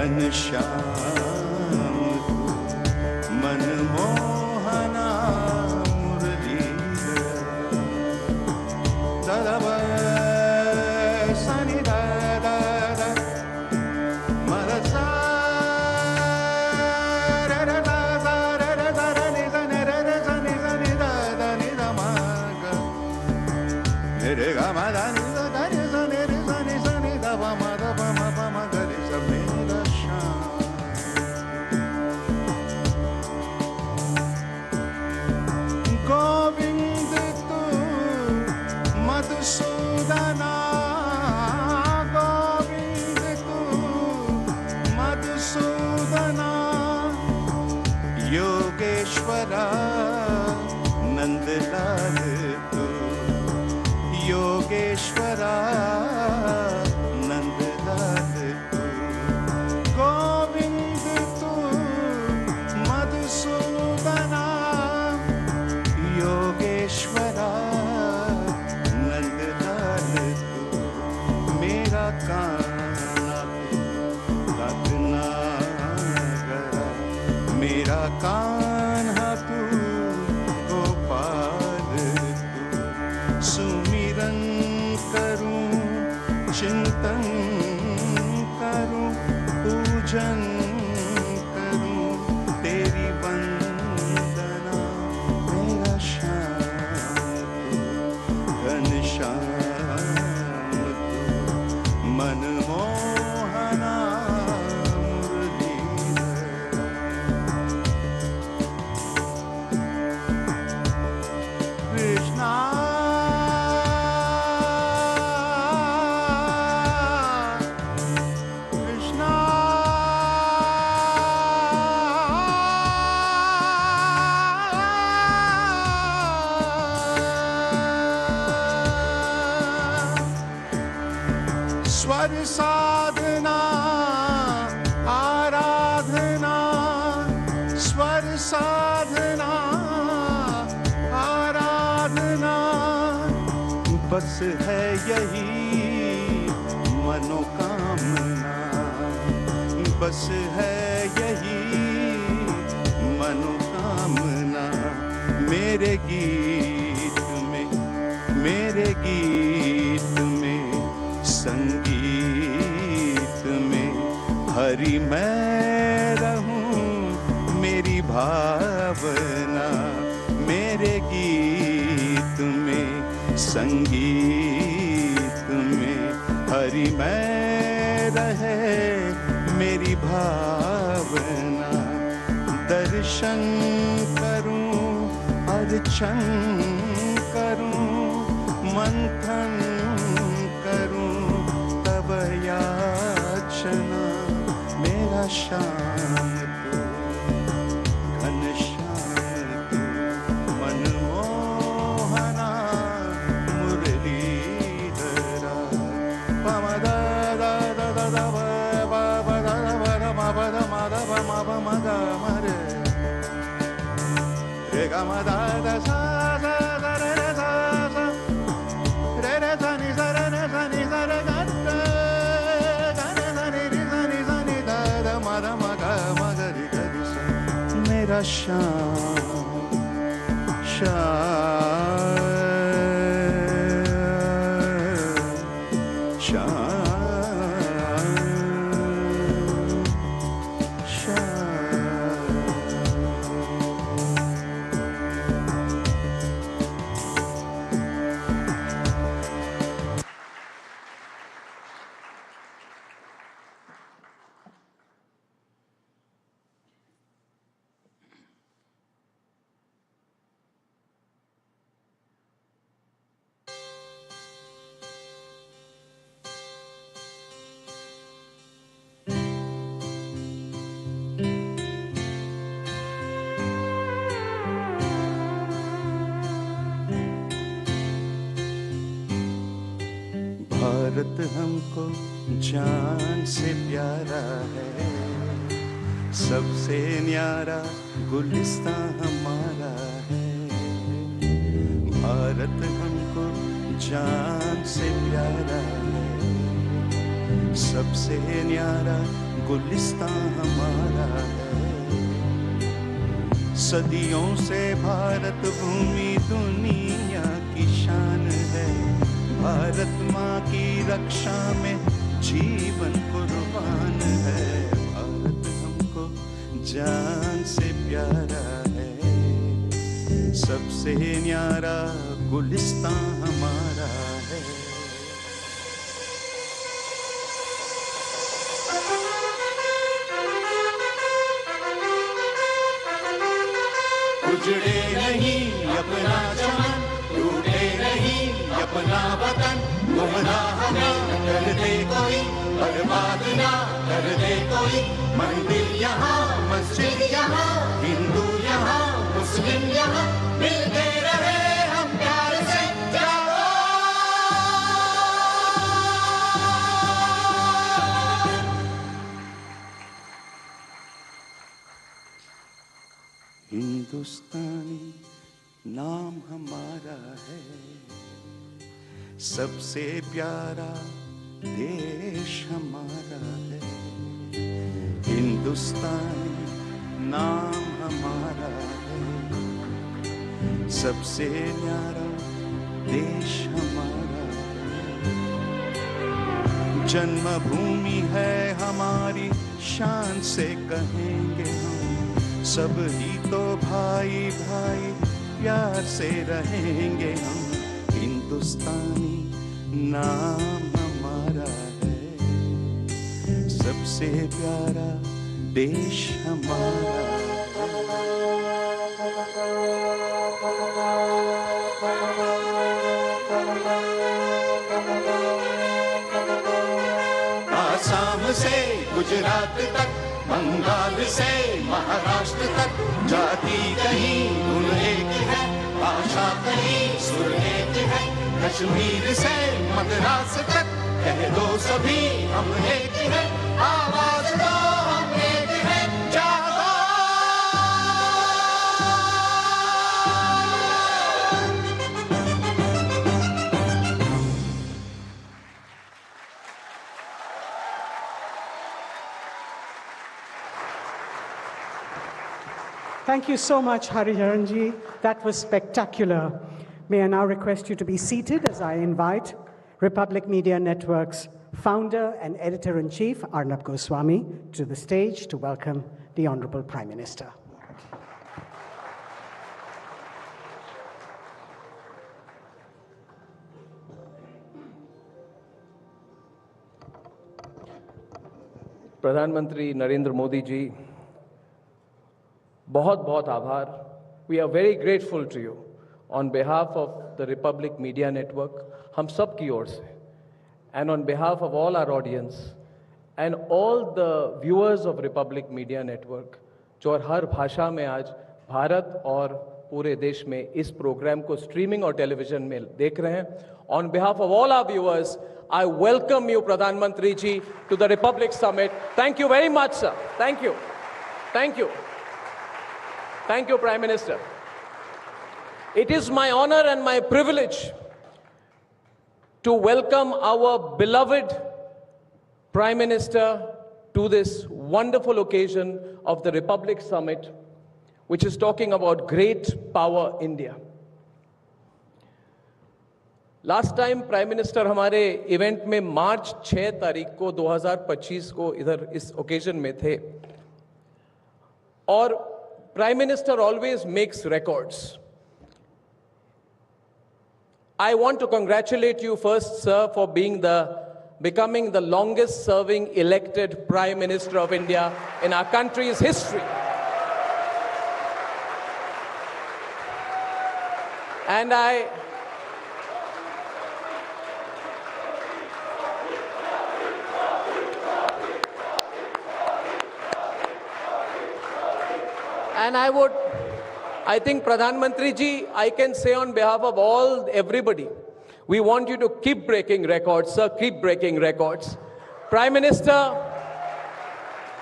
Ghanshyam तू मनमोहना मुरलीधर दादा सनि दादा मरसा रे गा मा दा नि दा रे सा नि दा वा मा दा वा मा पा मा गा रे सा मेरा श्याम गोविंद तू मधुसूदना गोविंद तू मधुसूदना योगेश्वरा नंदलाल तू योगेश्वरा नंदलाल तू गोविंद तू मधुसूदना योगेश्वरा नंदलाल तू मेरा कान्हा रत्ना गरा मेरा कान्हा तू गोपाल तू सुमिरन करूं चिंतन करूं पूजन करूं तेरी वंदना मेरा श्याम तू घनश्याम तू मनमोहना मुरलीधर कृष्णा कृष्णा स्वर साधना आराधना स्वर साधना आराधना बस है यही मनोकामना बस है यही मनोकामना मेरे गीत में संगीत में हरि मैं रहूं मेरी भावना मेरे गीत में संगीत में हरि मैं रहे मेरी भावना दर्शन करूं अर्चन करूं मंथन करूं तब याचना मेरा श्याम तू घनश्याम तू मनमोहना मुरलीधरा पम दा दा दा दा दा वा वा वा दा वा दा मा वा दा मा दा वा मा वा मा गा मा रे रे गा मा दा दा सा सा दा रे रे सा सा रे रे सा नि सा रे रे सा नि सा रे गा रे गा रे सा नि ri सा नि दा दा मा दा मा गा मा गा ri गा ri सा मेरा श्याम श्याम भारत हमको जान से प्यारा है, सबसे न्यारा गुलिस्तां हमारा है। भारत हमको जान से प्यारा है, सबसे न्यारा गुलिस्तां हमारा है। सदियों से भारत भूमि दुनिया की शान है। भारत माँ की रक्षा में जीवन कुर्बान है। भारत हमको जान से प्यारा है। सबसे न्यारा गुलिस्तां हमारा है। उजड़े नहीं अपना चमन, टूटे नहीं अपना वतन। गुमराह ना कर दे कोई, बर्बाद ना कर दे कोई। मंदिर यहाँ, मस्जिद यहाँ, हिंदू यहाँ, मुस्लिम यहाँ, मिलते रहे हम प्यार से। जाओ हिंदुस्तानी नाम हमारा है। सबसे प्यारा देश हमारा है। हिंदुस्तानी नाम हमारा है। सबसे न्यारा देश हमारा है। जन्मभूमि है हमारी, शान से कहेंगे हम। सब ही तो भाई भाई प्यार से रहेंगे हम। हिंदुस्तानी नाम हमारा है। सबसे प्यारा देश हमारा है। आसाम से गुजरात तक, बंगाल से महाराष्ट्र तक, जाति कहीं गुण एक है, भाषा कहीं सुर एक है। कश्मीर से मद्रास तक कह दो सभी हम एक है। आवाज दो हम एक है। जागो Thank you so much, Hariharanji. That was spectacular. May I now request you to be seated as I invite Republic Media Network's founder and editor-in-chief, Arnab Goswami, to the stage to welcome the Honorable Prime Minister. प्रधानमंत्री नरेंद्र मोदी जी, बहुत बहुत आभार. We are very grateful to you on behalf of the Republic Media Network, हम सब की ओर से, and on behalf of all our audience and all the viewers of Republic Media Network, जो हर भाषा में आज भारत और पूरे देश में इस प्रोग्राम को स्ट्रीमिंग और टेलीविजन में देख रहे हैं. On behalf of all our viewers, I welcome you, Pradhan Mantri ji, to the Republic Summit. Thank you very much, sir. Thank you. Thank you. Thank you, Prime Minister. It is my honor and my privilege to welcome our beloved Prime Minister to this wonderful occasion of the Republic Summit, which is talking about great power India. Last time Prime Minister हमारे event में मार्च 6 तारीख को 2025 को इधर इस occasion में थे, और Prime Minister always makes records. I want to congratulate you first, sir, for becoming the longest serving elected Prime Minister of India in our country's history. And I think, Pradhan Mantri ji, I can say on behalf of everybody, we want you to keep breaking records, sir, keep breaking records. Prime Minister,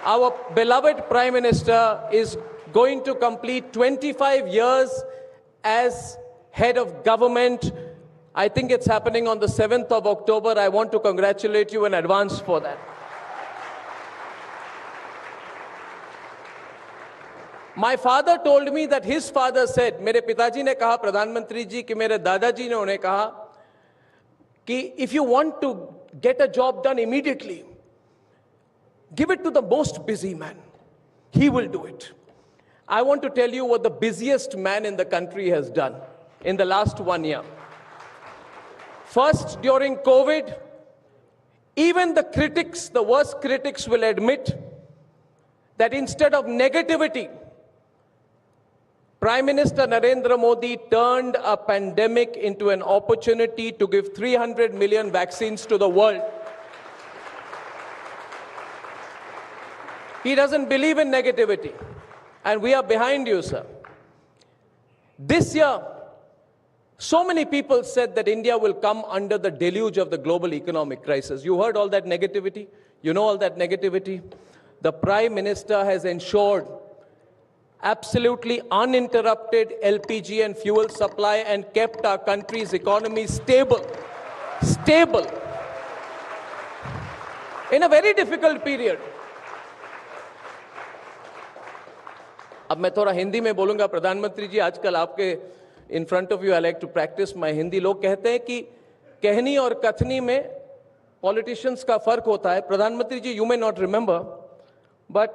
our beloved Prime Minister is going to complete 25 years as head of government. I think it's happening on the 7th of October. I want to congratulate you in advance for that. My father told me that his father said, मेरे पिताजी ने कहा प्रधानमंत्री जी कि मेरे दादाजी ने उन्हें कहा कि if you want to get a job done immediately, give it to the most busy man. He will do it. I want to tell you what the busiest man in the country has done in the last 1 year. First, during COVID, even the critics, the worst critics will admit that instead of negativity, Prime Minister Narendra Modi turned a pandemic into an opportunity to give 300 million vaccines to the world. He doesn't believe in negativity. And we are behind you, sir. This year, so many people said that India will come under the deluge of the global economic crisis. You heard all that negativity? You know all that negativity? The Prime Minister has ensured absolutely uninterrupted LPG and fuel supply and kept our country's economy stable. Stable. In a very difficult period. अब मैं थोड़ा हिंदी में बोलूंगा प्रधानमंत्री जी आजकल आपके in front of you I like to practice my Hindi लोग कहते हैं कि कहनी और कथनी में पॉलिटिशियंस का फर्क होता है प्रधानमंत्री ji you may not remember but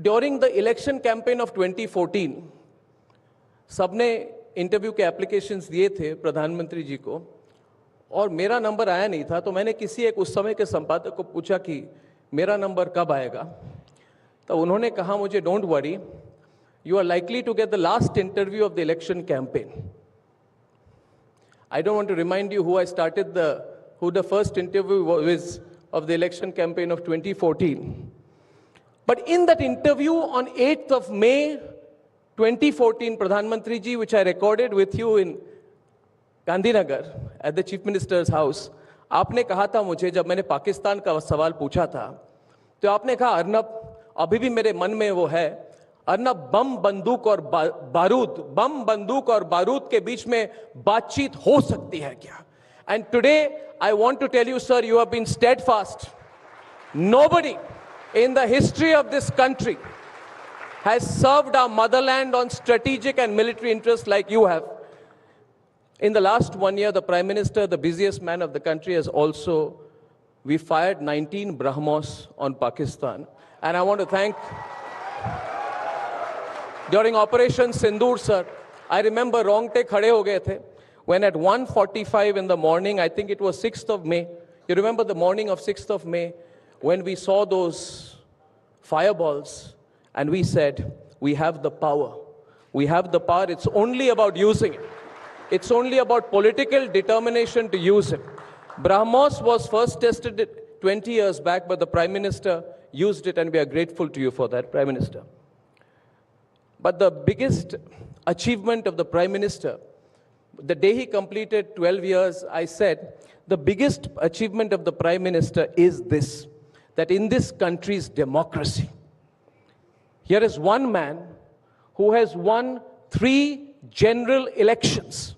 during the election campaign of 2014 सबने इंटरव्यू के एप्लीकेशंस दिए थे प्रधानमंत्री जी को और मेरा नंबर आया नहीं था तो मैंने किसी एक उस समय के संपादक को पूछा कि मेरा नंबर कब आएगा तो उन्होंने कहा मुझे don't worry you are likely to get the last interview of the election campaign I don't want to remind you who I started who the first interview was of the election campaign of 2014. But in that interview on 8th of May 2014, Pradhan Mantri ji, which I recorded with you in Gandhinagar at the Chief Minister's house, आपने कहा था मुझे जब मैंने पाकिस्तान का सवाल पूछा था तो आपने कहा अर्नब अभी भी मेरे मन में वो है अर्नब बम बंदूक और बारूद के बीच में बातचीत हो सकती है क्या And today, I want to tell you, sir, you have been steadfast. Nobody in the history of this country has served our motherland on strategic and military interests like you have. In the last 1 year, the Prime Minister, the busiest man of the country, has also, we fired 19 BrahMos on Pakistan. And I want to thank, during Operation Sindoor, sir, I remember rongte khade ho gaye the. When at 1:45 in the morning, I think it was 6th of May, you remember the morning of 6th of May, when we saw those fireballs, and we said, we have the power. We have the power, it's only about using it. It's only about political determination to use it. BrahMos was first tested 20 years back, but the Prime Minister used it, and we are grateful to you for that, Prime Minister. But the biggest achievement of the Prime Minister, the day he completed 12 years, I said, the biggest achievement of the Prime Minister is this, that in this country's democracy, here is one man who has won 3 general elections.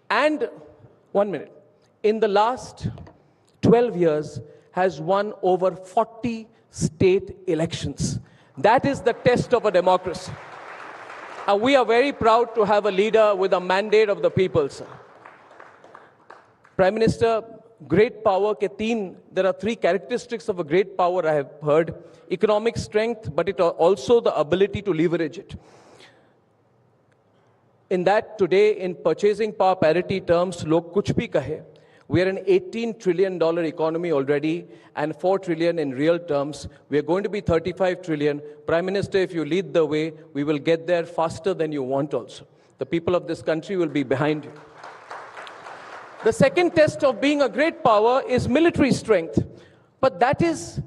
And, 1 minute, in the last 12 years, has won over 40 state elections. That is the test of a democracy. And we are very proud to have a leader with a mandate of the people, sir. Prime Minister, great power ke there are 3 characteristics of a great power I have heard. Economic strength, but it also the ability to leverage it. In that today, in purchasing power parity terms, log kuch bhi kahe, we are an $18 trillion economy already and 4 trillion in real terms. We are going to be 35 trillion. Prime Minister, if you lead the way, we will get there faster than you want also. The people of this country will be behind you. The second test of being a great power is military strength. But that is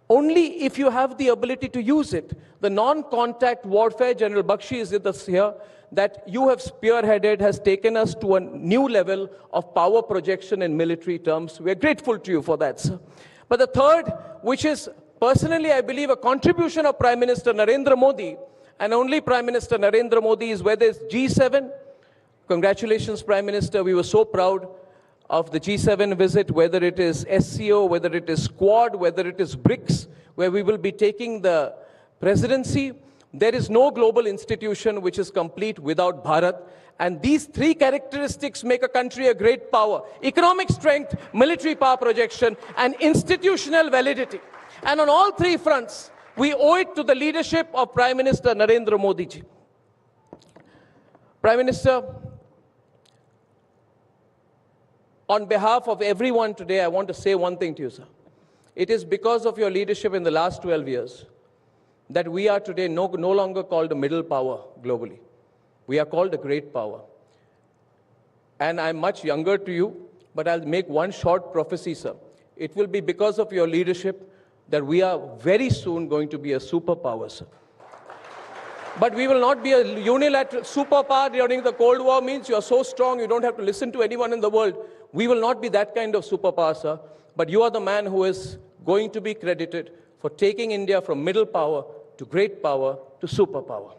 only if you have the ability to use it. The non-contact warfare, General Bakshi is with us here, that you have spearheaded has taken us to a new level of power projection in military terms. We are grateful to you for that, sir. But the third, which is personally, I believe, a contribution of Prime Minister Narendra Modi, and only Prime Minister Narendra Modi, is whether it's G7. Congratulations, Prime Minister. We were so proud of the G7 visit, whether it is SCO, whether it is Quad, whether it is BRICS, where we will be taking the presidency. There is no global institution which is complete without Bharat. And these three characteristics make a country a great power: economic strength, military power projection, and institutional validity. And on all three fronts, we owe it to the leadership of Prime Minister Narendra Modi ji. Prime Minister, on behalf of everyone today, I want to say one thing to you, sir. It is because of your leadership in the last 12 years that we are today no longer called a middle power globally. We are called a great power. And I'm much younger to you, but I'll make one short prophecy, sir. It will be because of your leadership that we are very soon going to be a superpower, sir. But we will not be a unilateral superpower. During the Cold War means you are so strong you don't have to listen to anyone in the world. We will not be that kind of superpower, sir. But you are the man who is going to be credited for taking India from middle power to great power to superpower.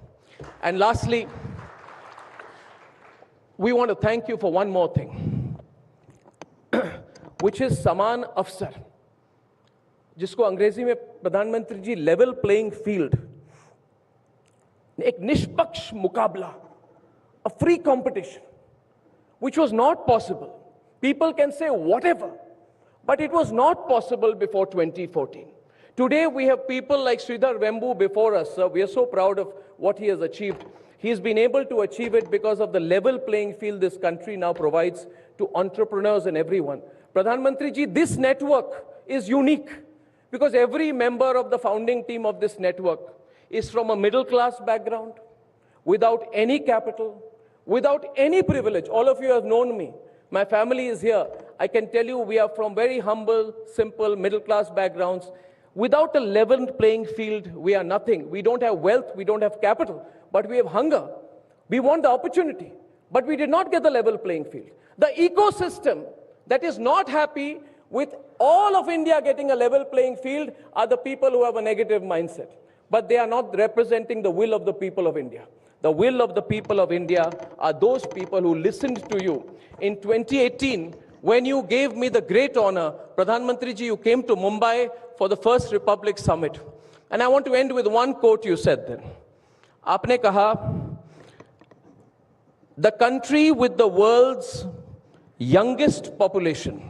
And lastly, we want to thank you for one more thing, which is Saman Afsar, जिसको अंग्रेजी में प्रधानमंत्री जी level playing field, एक निष्पक्ष मुकाबला, a free competition, which was not possible. People can say whatever, but it was not possible before 2014. Today we have people like Sridhar Vembu before us. We are so proud of what he has achieved. He has been able to achieve it because of the level playing field this country now provides to entrepreneurs and everyone. Pradhan Mantri ji, this network is unique because every member of the founding team of this network is from a middle class background, without any capital, without any privilege. All of you have known me. My family is here. I can tell you we are from very humble, simple, middle class backgrounds. Without a level playing field, we are nothing. We don't have wealth, we don't have capital, but we have hunger. We want the opportunity, but we did not get the level playing field. The ecosystem that is not happy with all of India getting a level playing field are the people who have a negative mindset. But they are not representing the will of the people of India. The will of the people of India are those people who listened to you. In 2018, when you gave me the great honor, Pradhan Mantri ji, you came to Mumbai for the First Republic Summit. And I want to end with one quote you said then. Aapne kaha, the country with the world's youngest population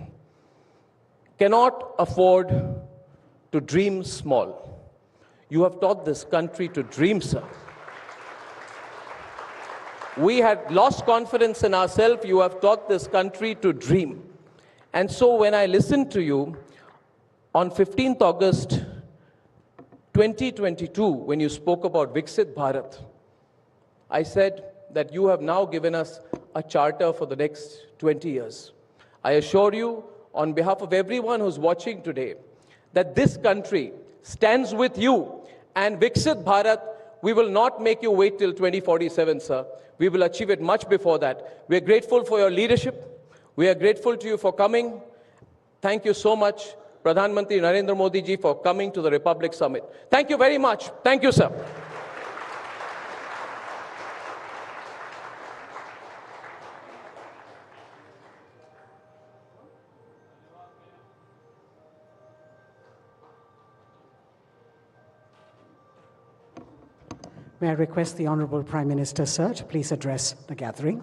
cannot afford to dream small. You have taught this country to dream, sir. We had lost confidence in ourselves. You have taught this country to dream. And so when I listened to you on 15th August 2022, when you spoke about Viksit Bharat, I said that you have now given us a charter for the next 20 years. I assure you, on behalf of everyone who's watching today, that this country stands with you, and Viksit Bharat, we will not make you wait till 2047, sir. We will achieve it much before that. We are grateful for your leadership. We are grateful to you for coming. Thank you so much, Pradhan Mantri Narendra Modi ji, for coming to the Republic Summit. Thank you very much. Thank you, sir. May I request the Honorable Prime Minister, sir, to please address the gathering.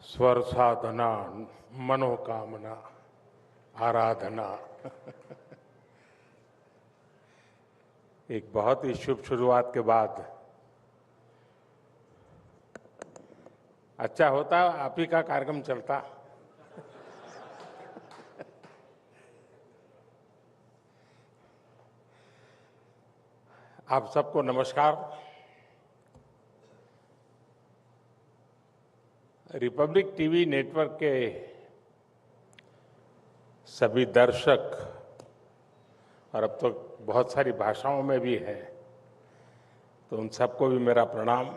स्वर साधना मनोकामना आराधना एक बहुत ही शुभ शुरुआत के बाद अच्छा होता आप ही का कार्यक्रम चलता। आप सबको नमस्कार। रिपब्लिक टीवी नेटवर्क के सभी दर्शक और अब तो बहुत सारी भाषाओं में भी है, तो उन सबको भी मेरा प्रणाम।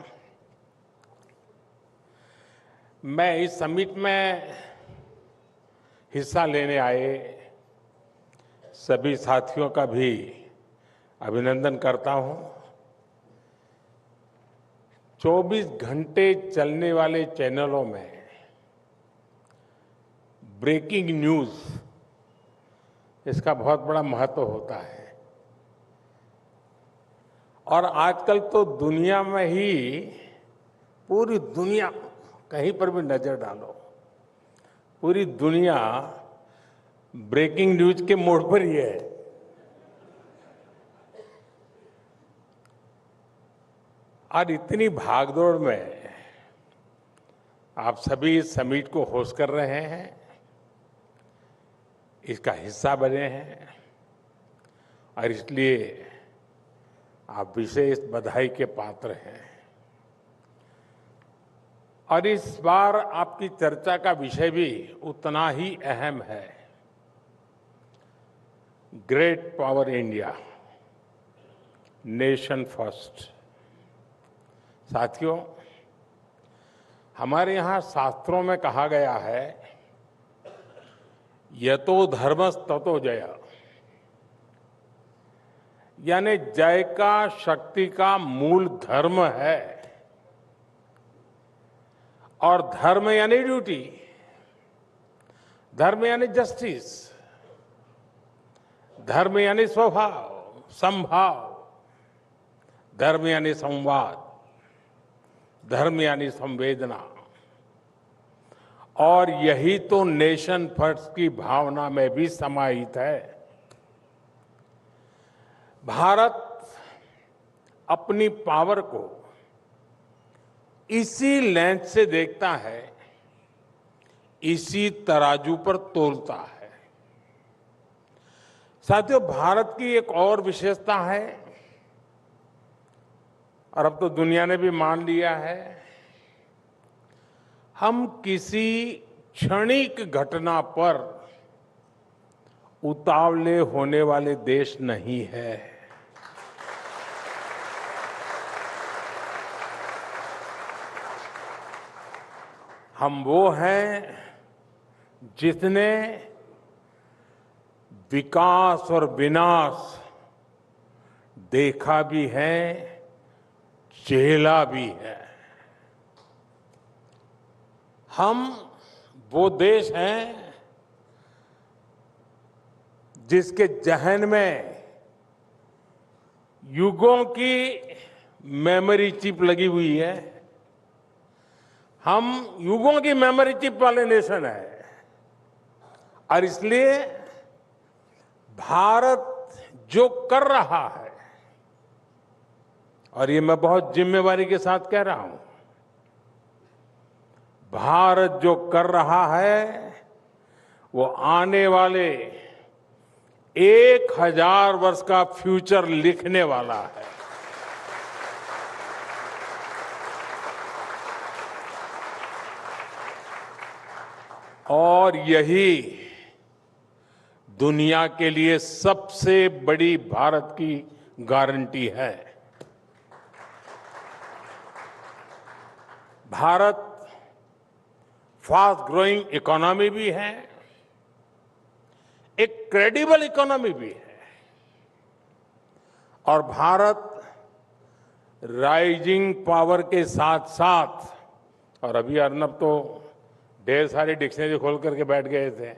मैं इस समिट में हिस्सा लेने आए सभी साथियों का भी अभिनंदन करता हूं। 24 घंटे चलने वाले चैनलों में ब्रेकिंग न्यूज, इसका बहुत बड़ा महत्व होता है। और आजकल तो दुनिया में ही, पूरी दुनिया, कहीं पर भी नजर डालो, पूरी दुनिया ब्रेकिंग न्यूज के मोड पर ही है। और इतनी भागदौड़ में आप सभी इस समिट को होस्ट कर रहे हैं, इसका हिस्सा बने हैं, और इसलिए आप विशेष बधाई के पात्र हैं। और इस बार आपकी चर्चा का विषय भी उतना ही अहम है, great power India, nation first. साथियों, हमारे यहाँ शास्त्रों में कहा गया है, यतो धर्मस् ततो जय, यानी जय का, शक्ति का मूल धर्म है। और धर्म यानी ड्यूटी, धर्म यानी जस्टिस, धर्म यानी स्वभाव, समभाव, धर्म यानी संवाद, धर्म यानी संवेदना। और यही तो नेशन फर्स्ट की भावना में भी समाहित है। भारत अपनी पावर को इसी लेंस से देखता है, इसी तराजू पर तोलता है। साथियों, भारत की एक और विशेषता है, और अब तो दुनिया ने भी मान लिया है, हम किसी क्षणिक घटना पर उतावले होने वाले देश नहीं है। हम वो हैं जिसने विकास और विनाश देखा भी है, झेला भी है। हम वो देश हैं जिसके जहन में युगों की मेमोरी चिप लगी हुई है। हम युगों की मेमोरी चिप वाले नेशन है, और इसलिए भारत जो कर रहा है, और ये मैं बहुत जिम्मेवारी के साथ कह रहा हूं, भारत जो कर रहा है वो आने वाले 1000 वर्ष का फ्यूचर लिखने वाला है। और यही दुनिया के लिए सबसे बड़ी भारत की गारंटी है। भारत फास्ट ग्रोइंग इकोनॉमी भी है, एक क्रेडिबल इकोनॉमी भी है, और भारत राइजिंग पावर के साथ साथ, और अभी अर्नब तो ढेर सारी डिक्शनरी खोल करके बैठ गए थे,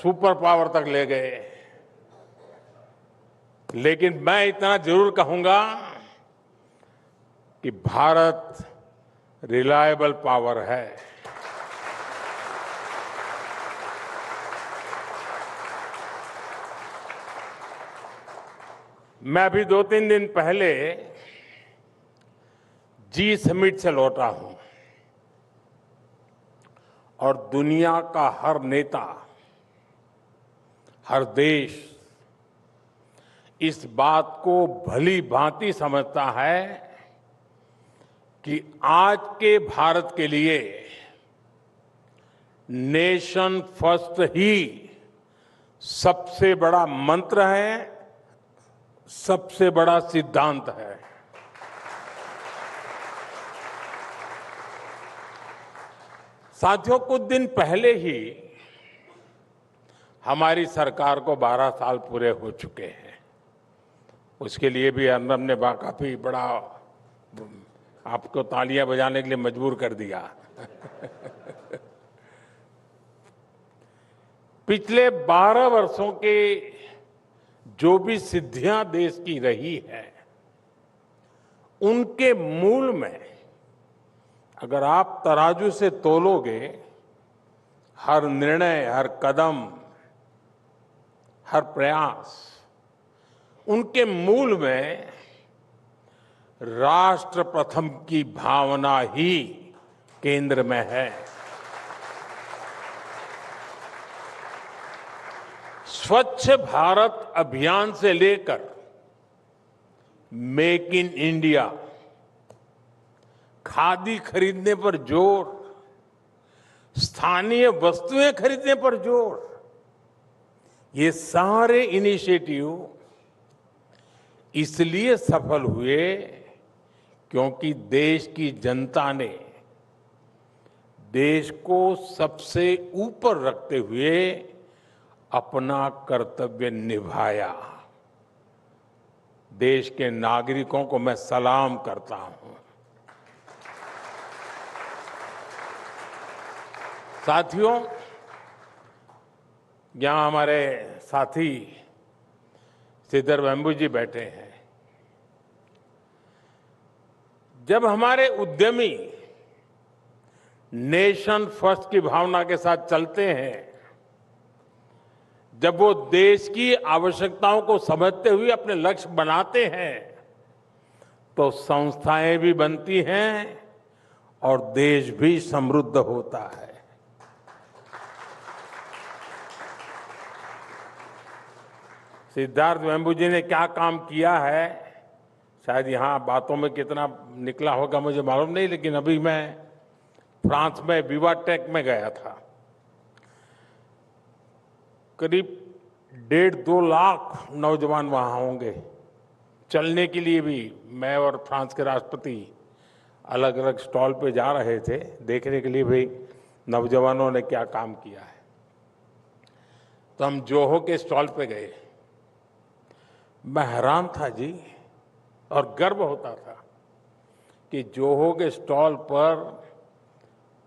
सुपर पावर तक ले गए। लेकिन मैं इतना जरूर कहूंगा कि भारत रिलायबल पावर है। मैं अभी 2-3 दिन पहले जी समिट से लौटा हूं, और दुनिया का हर नेता, हर देश इस बात को भली भांति समझता है कि आज के भारत के लिए नेशन फर्स्ट ही सबसे बड़ा मंत्र है, सबसे बड़ा सिद्धांत है। साथियों, कुछ दिन पहले ही हमारी सरकार को 12 साल पूरे हो चुके हैं। उसके लिए भी अर्नब ने काफी बड़ा आपको तालियां बजाने के लिए मजबूर कर दिया। पिछले 12 वर्षों के जो भी सिद्धियां देश की रही है, उनके मूल में अगर आप तराजू से तोलोगे, हर निर्णय, हर कदम, हर प्रयास, उनके मूल में राष्ट्र प्रथम की भावना ही केंद्र में है। स्वच्छ भारत अभियान से लेकर मेक इन इंडिया, खादी खरीदने पर जोर, स्थानीय वस्तुएं खरीदने पर जोर, ये सारे इनिशिएटिव इसलिए सफल हुए क्योंकि देश की जनता ने देश को सबसे ऊपर रखते हुए अपना कर्तव्य निभाया। देश के नागरिकों को मैं सलाम करता हूं। साथियों, यहां हमारे साथी श्रीधर वेम्बू जी बैठे हैं। जब हमारे उद्यमी नेशन फर्स्ट की भावना के साथ चलते हैं, जब वो देश की आवश्यकताओं को समझते हुए अपने लक्ष्य बनाते हैं, तो संस्थाएं भी बनती हैं और देश भी समृद्ध होता है। सिद्धार्थ वेम्बू जी ने क्या काम किया है, शायद यहां बातों में कितना निकला होगा मुझे मालूम नहीं, लेकिन अभी मैं फ्रांस में विवाटेक में गया था। करीब 1.5-2 लाख नौजवान वहां होंगे। चलने के लिए भी मैं और फ्रांस के राष्ट्रपति अलग अलग स्टॉल पे जा रहे थे, देखने के लिए भी नौजवानों ने क्या काम किया है। तो हम जोहो के स्टॉल पे गए। मैं हैरान था जी, और गर्व होता था कि जोहो के स्टॉल पर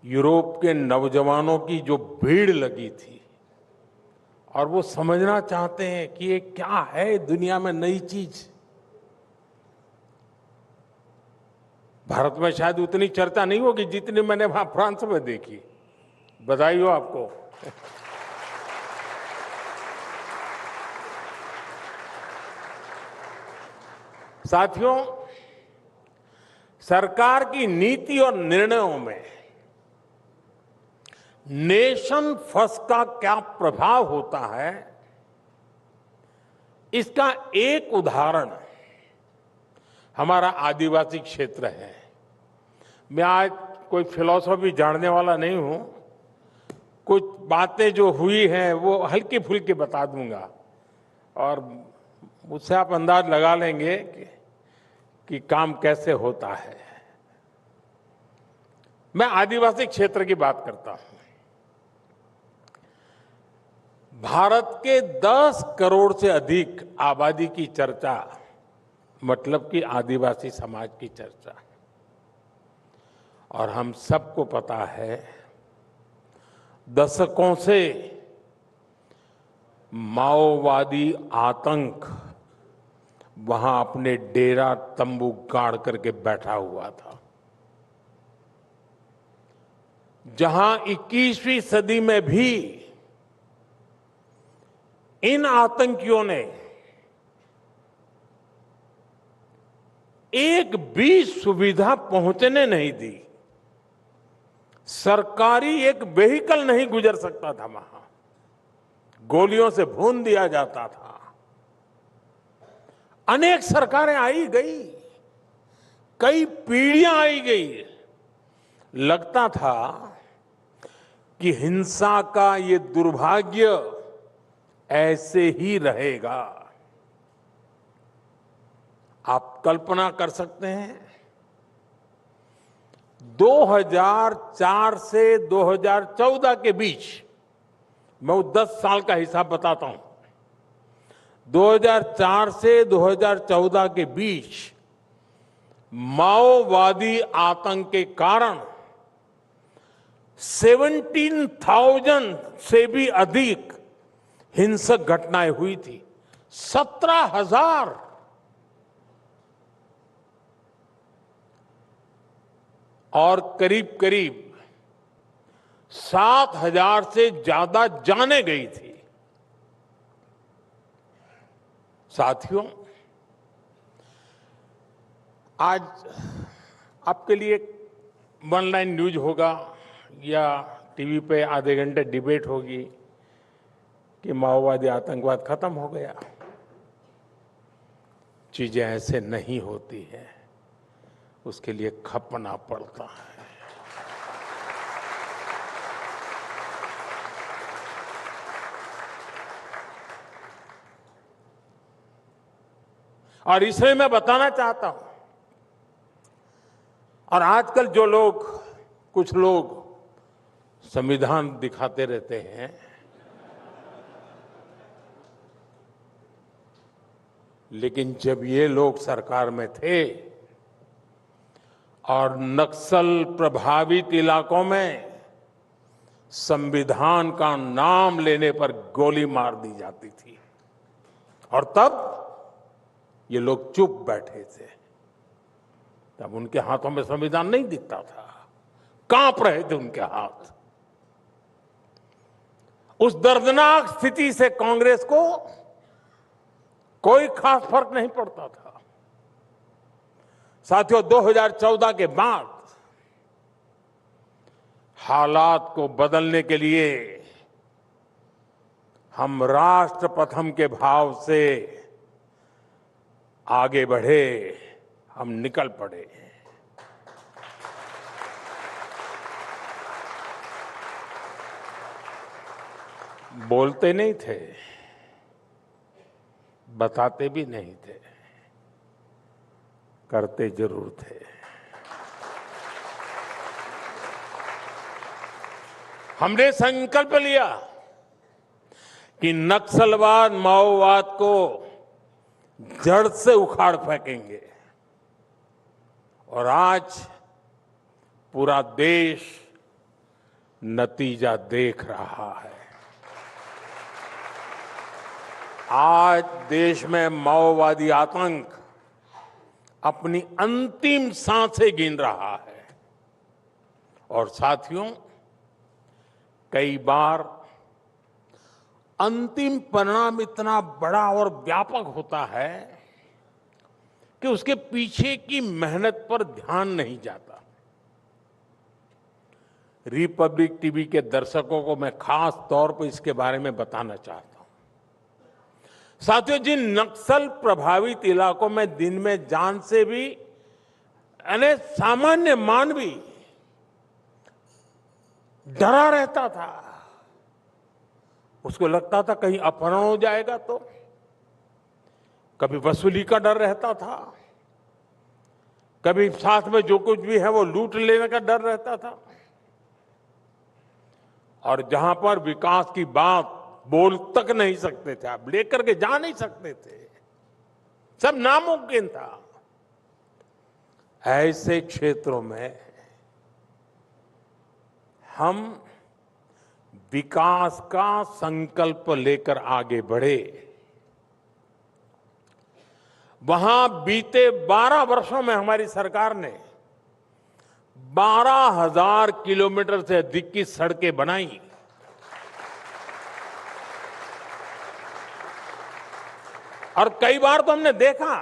यूरोप के नौजवानों की जो भीड़ लगी थी, और वो समझना चाहते हैं कि ये क्या है दुनिया में नई चीज। भारत में शायद उतनी चर्चा नहीं होगी जितनी मैंने वहां फ्रांस में देखी। बधाई हो आपको। साथियों, सरकार की नीति और निर्णयों में नेशन फर्स्ट का क्या प्रभाव होता है, इसका एक उदाहरण हमारा आदिवासी क्षेत्र है। मैं आज कोई फिलॉसफी जानने वाला नहीं हूं, कुछ बातें जो हुई हैं वो हल्की फुल्की बता दूंगा और उससे आप अंदाज लगा लेंगे कि काम कैसे होता है। मैं आदिवासी क्षेत्र की बात करता हूं। भारत के 10 करोड़ से अधिक आबादी की चर्चा, मतलब कि आदिवासी समाज की चर्चा, और हम सबको पता है दशकों से माओवादी आतंक वहां अपने डेरा तंबू गाड़ करके बैठा हुआ था। जहां 21वीं सदी में भी इन आतंकियों ने एक भी सुविधा पहुंचने नहीं दी। सरकारी एक व्हीकल नहीं गुजर सकता था वहां, गोलियों से भून दिया जाता था। अनेक सरकारें आई गई, कई पीढ़ियां आई गई। लगता था कि हिंसा का ये दुर्भाग्य ऐसे ही रहेगा। आप कल्पना कर सकते हैं 2004 से 2014 के बीच, मैं वो 10 साल का हिसाब बताता हूं, 2004 से 2014 के बीच माओवादी आतंक के कारण 17,000 से भी अधिक हिंसक घटनाएं हुई थी। 17,000। और करीब करीब 7,000 से ज्यादा जानें गई थी। साथियों, आज आपके लिए वन लाइन न्यूज होगा या टीवी पे आधे घंटे डिबेट होगी कि माओवादी आतंकवाद खत्म हो गया। चीजें ऐसे नहीं होती हैं, उसके लिए खपना पड़ता है। और इसलिए मैं बताना चाहता हूं, और आजकल जो लोग, कुछ लोग संविधान दिखाते रहते हैं, लेकिन जब ये लोग सरकार में थे और नक्सल प्रभावित इलाकों में संविधान का नाम लेने पर गोली मार दी जाती थी, और तब ये लोग चुप बैठे थे। तब उनके हाथों में संविधान नहीं दिखता था, कांप रहे थे उनके हाथ। उस दर्दनाक स्थिति से कांग्रेस को कोई खास फर्क नहीं पड़ता था। साथियों, 2014 के बाद हालात को बदलने के लिए हम राष्ट्र प्रथम के भाव से आगे बढ़े, हम निकल पड़े। बोलते नहीं थे, बताते भी नहीं थे, करते जरूर थे। हमने संकल्प लिया कि नक्सलवाद, माओवाद को जड़ से उखाड़ फेंकेंगे, और आज पूरा देश नतीजा देख रहा है। आज देश में माओवादी आतंक अपनी अंतिम सांसें गिन रहा है। और साथियों, कई बार अंतिम परिणाम इतना बड़ा और व्यापक होता है कि उसके पीछे की मेहनत पर ध्यान नहीं जाता। रिपब्लिक टीवी के दर्शकों को मैं खास तौर पर इसके बारे में बताना चाहता हूं। साथियों, जिन नक्सल प्रभावित इलाकों में दिन में जान से भी यानी सामान्य मानवी डरा रहता था, उसको लगता था कहीं अपहरण हो जाएगा, तो कभी वसूली का डर रहता था, कभी साथ में जो कुछ भी है वो लूट लेने का डर रहता था। और जहां पर विकास की बात बोल तक नहीं सकते थे, आप लेकर के जा नहीं सकते थे, सब नामुमकिन था। ऐसे क्षेत्रों में हम विकास का संकल्प लेकर आगे बढ़े। वहां बीते 12 वर्षों में हमारी सरकार ने 12,000 किलोमीटर से अधिक की सड़कें बनाई। और कई बार तो हमने देखा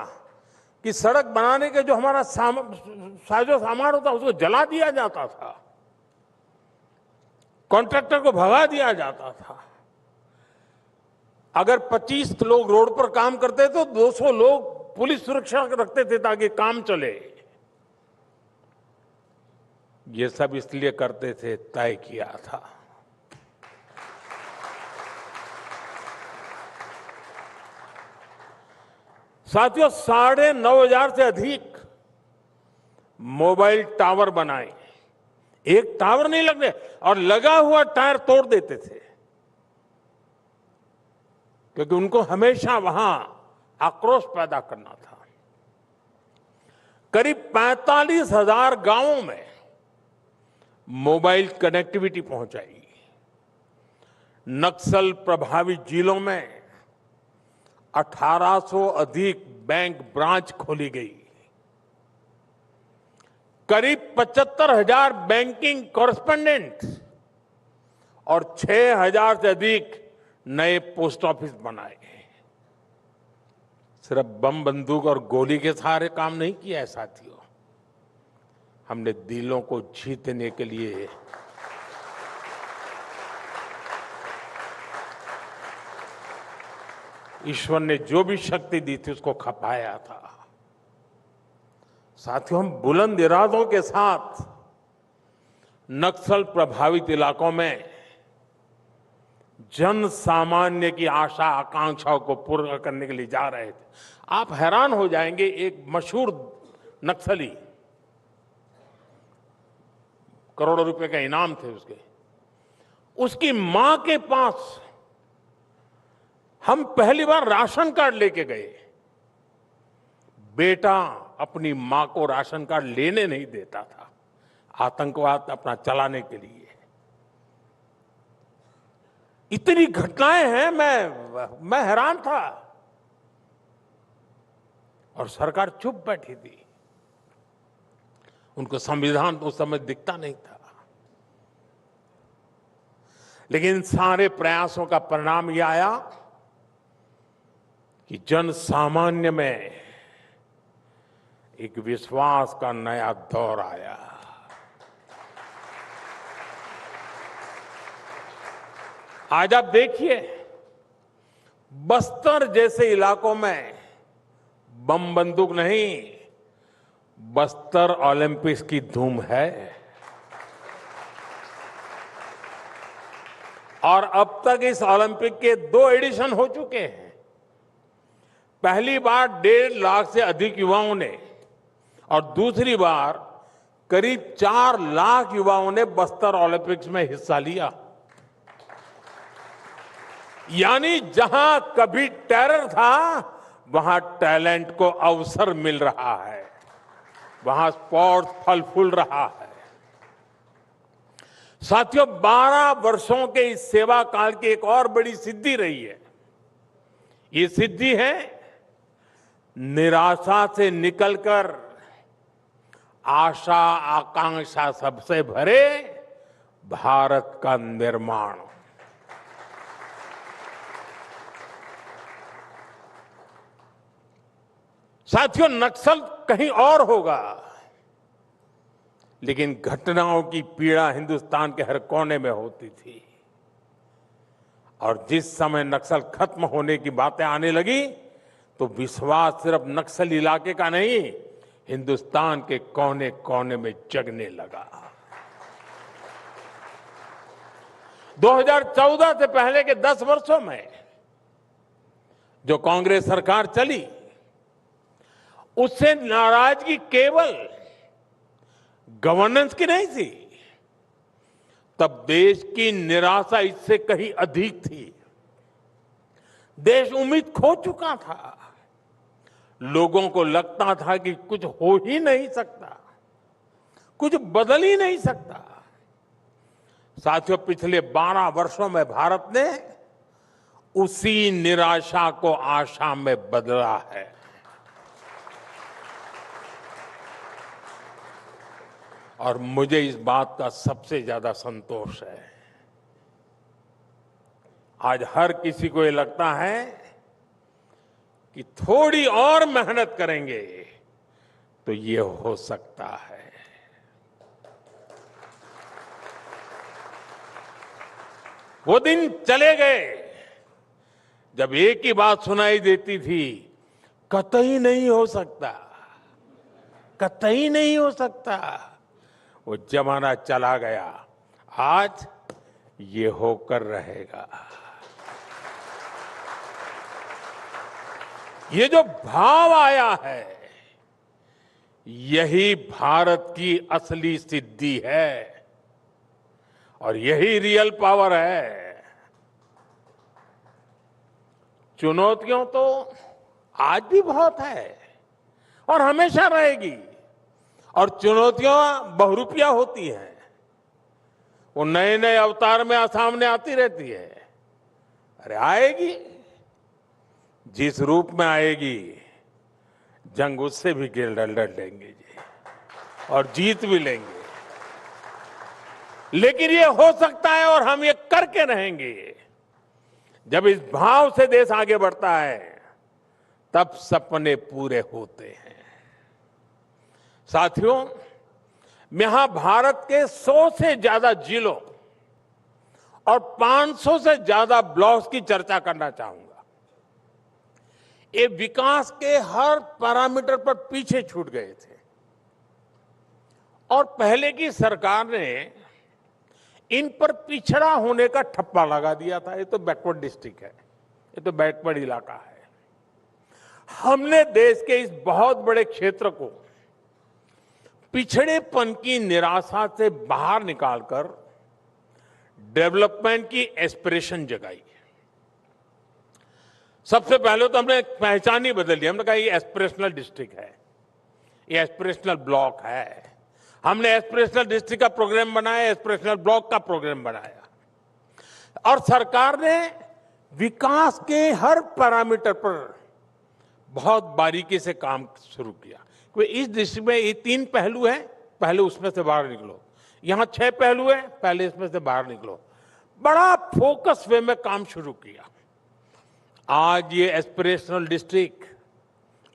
कि सड़क बनाने के जो हमारा साजो सामान होता उसको जला दिया जाता था, कॉन्ट्रैक्टर को भगा दिया जाता था। अगर 25 लोग रोड पर काम करते तो 200 लोग पुलिस सुरक्षा रखते थे ताकि काम चले। ये सब इसलिए करते थे, तय किया था। साथियों, 9,500 से अधिक मोबाइल टावर बनाए। एक टावर नहीं लगने, और लगा हुआ टायर तोड़ देते थे। क्योंकि उनको हमेशा वहां आक्रोश पैदा करना था। करीब 45,000 गांवों में मोबाइल कनेक्टिविटी पहुंचाई। नक्सल प्रभावित जिलों में 1800 अधिक बैंक ब्रांच खोली गई। करीब 75,000 बैंकिंग कॉरेस्पोंडेंट और 6,000 से अधिक नए पोस्ट ऑफिस बनाए। सिर्फ बम बंदूक और गोली के सहारे काम नहीं किया है साथियों, हमने दिलों को जीतने के लिए ईश्वर ने जो भी शक्ति दी थी उसको खपाया था। साथियों, हम बुलंद इरादों के साथ नक्सल प्रभावित इलाकों में जन सामान्य की आशा आकांक्षाओं को पूरा करने के लिए जा रहे थे। आप हैरान हो जाएंगे, एक मशहूर नक्सली, करोड़ों रुपए का इनाम थे उसकी मां के पास हम पहली बार राशन कार्ड लेके गए। बेटा अपनी मां को राशन कार्ड लेने नहीं देता था, आतंकवाद अपना चलाने के लिए। इतनी घटनाएं हैं, मैं हैरान था और सरकार चुप बैठी थी। उनको संविधान उस समय दिखता नहीं था, लेकिन सारे प्रयासों का परिणाम यह आया कि जन सामान्य में एक विश्वास का नया दौर आया। आज आप देखिए, बस्तर जैसे इलाकों में बम बंदूक नहीं, बस्तर ओलंपिक्स की धूम है। और अब तक इस ओलंपिक के 2 एडिशन हो चुके हैं। पहली बार 1.5 लाख से अधिक युवाओं ने और दूसरी बार करीब 4 लाख युवाओं ने बस्तर ओलंपिक्स में हिस्सा लिया। यानी जहां कभी टेरर था, वहां टैलेंट को अवसर मिल रहा है, वहां स्पोर्ट्स फल फूल रहा है। साथियों, 12 वर्षों के इस सेवा काल की एक और बड़ी सिद्धि रही है। ये सिद्धि है निराशा से निकलकर आशा आकांक्षा सबसे भरे भारत का निर्माण। साथियों, नक्सल कहीं और होगा, लेकिन घटनाओं की पीड़ा हिंदुस्तान के हर कोने में होती थी। और जिस समय नक्सल खत्म होने की बातें आने लगी, तो विश्वास सिर्फ नक्सल इलाके का नहीं, हिंदुस्तान के कोने कोने में जगने लगा। 2014 से पहले के 10 वर्षों में जो कांग्रेस सरकार चली, उससे नाराजगी केवल गवर्नेंस की नहीं थी, तब देश की निराशा इससे कहीं अधिक थी। देश उम्मीद खो चुका था। लोगों को लगता था कि कुछ हो ही नहीं सकता, कुछ बदल ही नहीं सकता। साथियों, पिछले 12 वर्षों में भारत ने उसी निराशा को आशा में बदला है। और मुझे इस बात का सबसे ज्यादा संतोष है। आज हर किसी को ये लगता है कि थोड़ी और मेहनत करेंगे तो ये हो सकता है। वो दिन चले गए जब एक ही बात सुनाई देती थी, कतई नहीं हो सकता, कतई नहीं हो सकता। वो जमाना चला गया। आज ये होकर रहेगा। ये जो भाव आया है, यही भारत की असली सिद्धि है और यही रियल पावर है। चुनौतियों तो आज भी बहुत है और हमेशा रहेगी। और चुनौतियां बहुरूपिया होती हैं, वो नए नए अवतार में सामने आती रहती है। अरे आएगी, जिस रूप में आएगी जंग उससे भी लड़ लेंगे जी, और जीत भी लेंगे। लेकिन ये हो सकता है और हम ये करके रहेंगे। जब इस भाव से देश आगे बढ़ता है तब सपने पूरे होते हैं। साथियों, यहां भारत के 100 से ज्यादा जिलों और 500 से ज्यादा ब्लॉक्स की चर्चा करना चाहूंगा। ये विकास के हर पैरामीटर पर पीछे छूट गए थे और पहले की सरकार ने इन पर पिछड़ा होने का ठप्पा लगा दिया था। ये तो बैकवर्ड डिस्ट्रिक्ट है, ये तो बैकवर्ड इलाका है। हमने देश के इस बहुत बड़े क्षेत्र को पिछड़ेपन की निराशा से बाहर निकालकर डेवलपमेंट की एस्पिरेशन जगाई। सबसे पहले तो हमने पहचान ही बदल दी। हमने कहा ये एस्पिरेशनल डिस्ट्रिक्ट है, ये एस्पिरेशनल ब्लॉक है। हमने एस्पिरेशनल डिस्ट्रिक्ट का प्रोग्राम बनाया, एस्पिरेशनल ब्लॉक का प्रोग्राम बनाया और सरकार ने विकास के हर पैरामीटर पर बहुत बारीकी से काम शुरू किया। क्योंकि इस डिस्ट्रिक्ट में ये 3 पहलू हैं, पहले उसमें से बाहर निकलो। यहां 6 पहलू हैं, पहले इसमें से बाहर निकलो। बड़ा फोकस वे में काम शुरू किया। आज ये एस्पिरेशनल डिस्ट्रिक्ट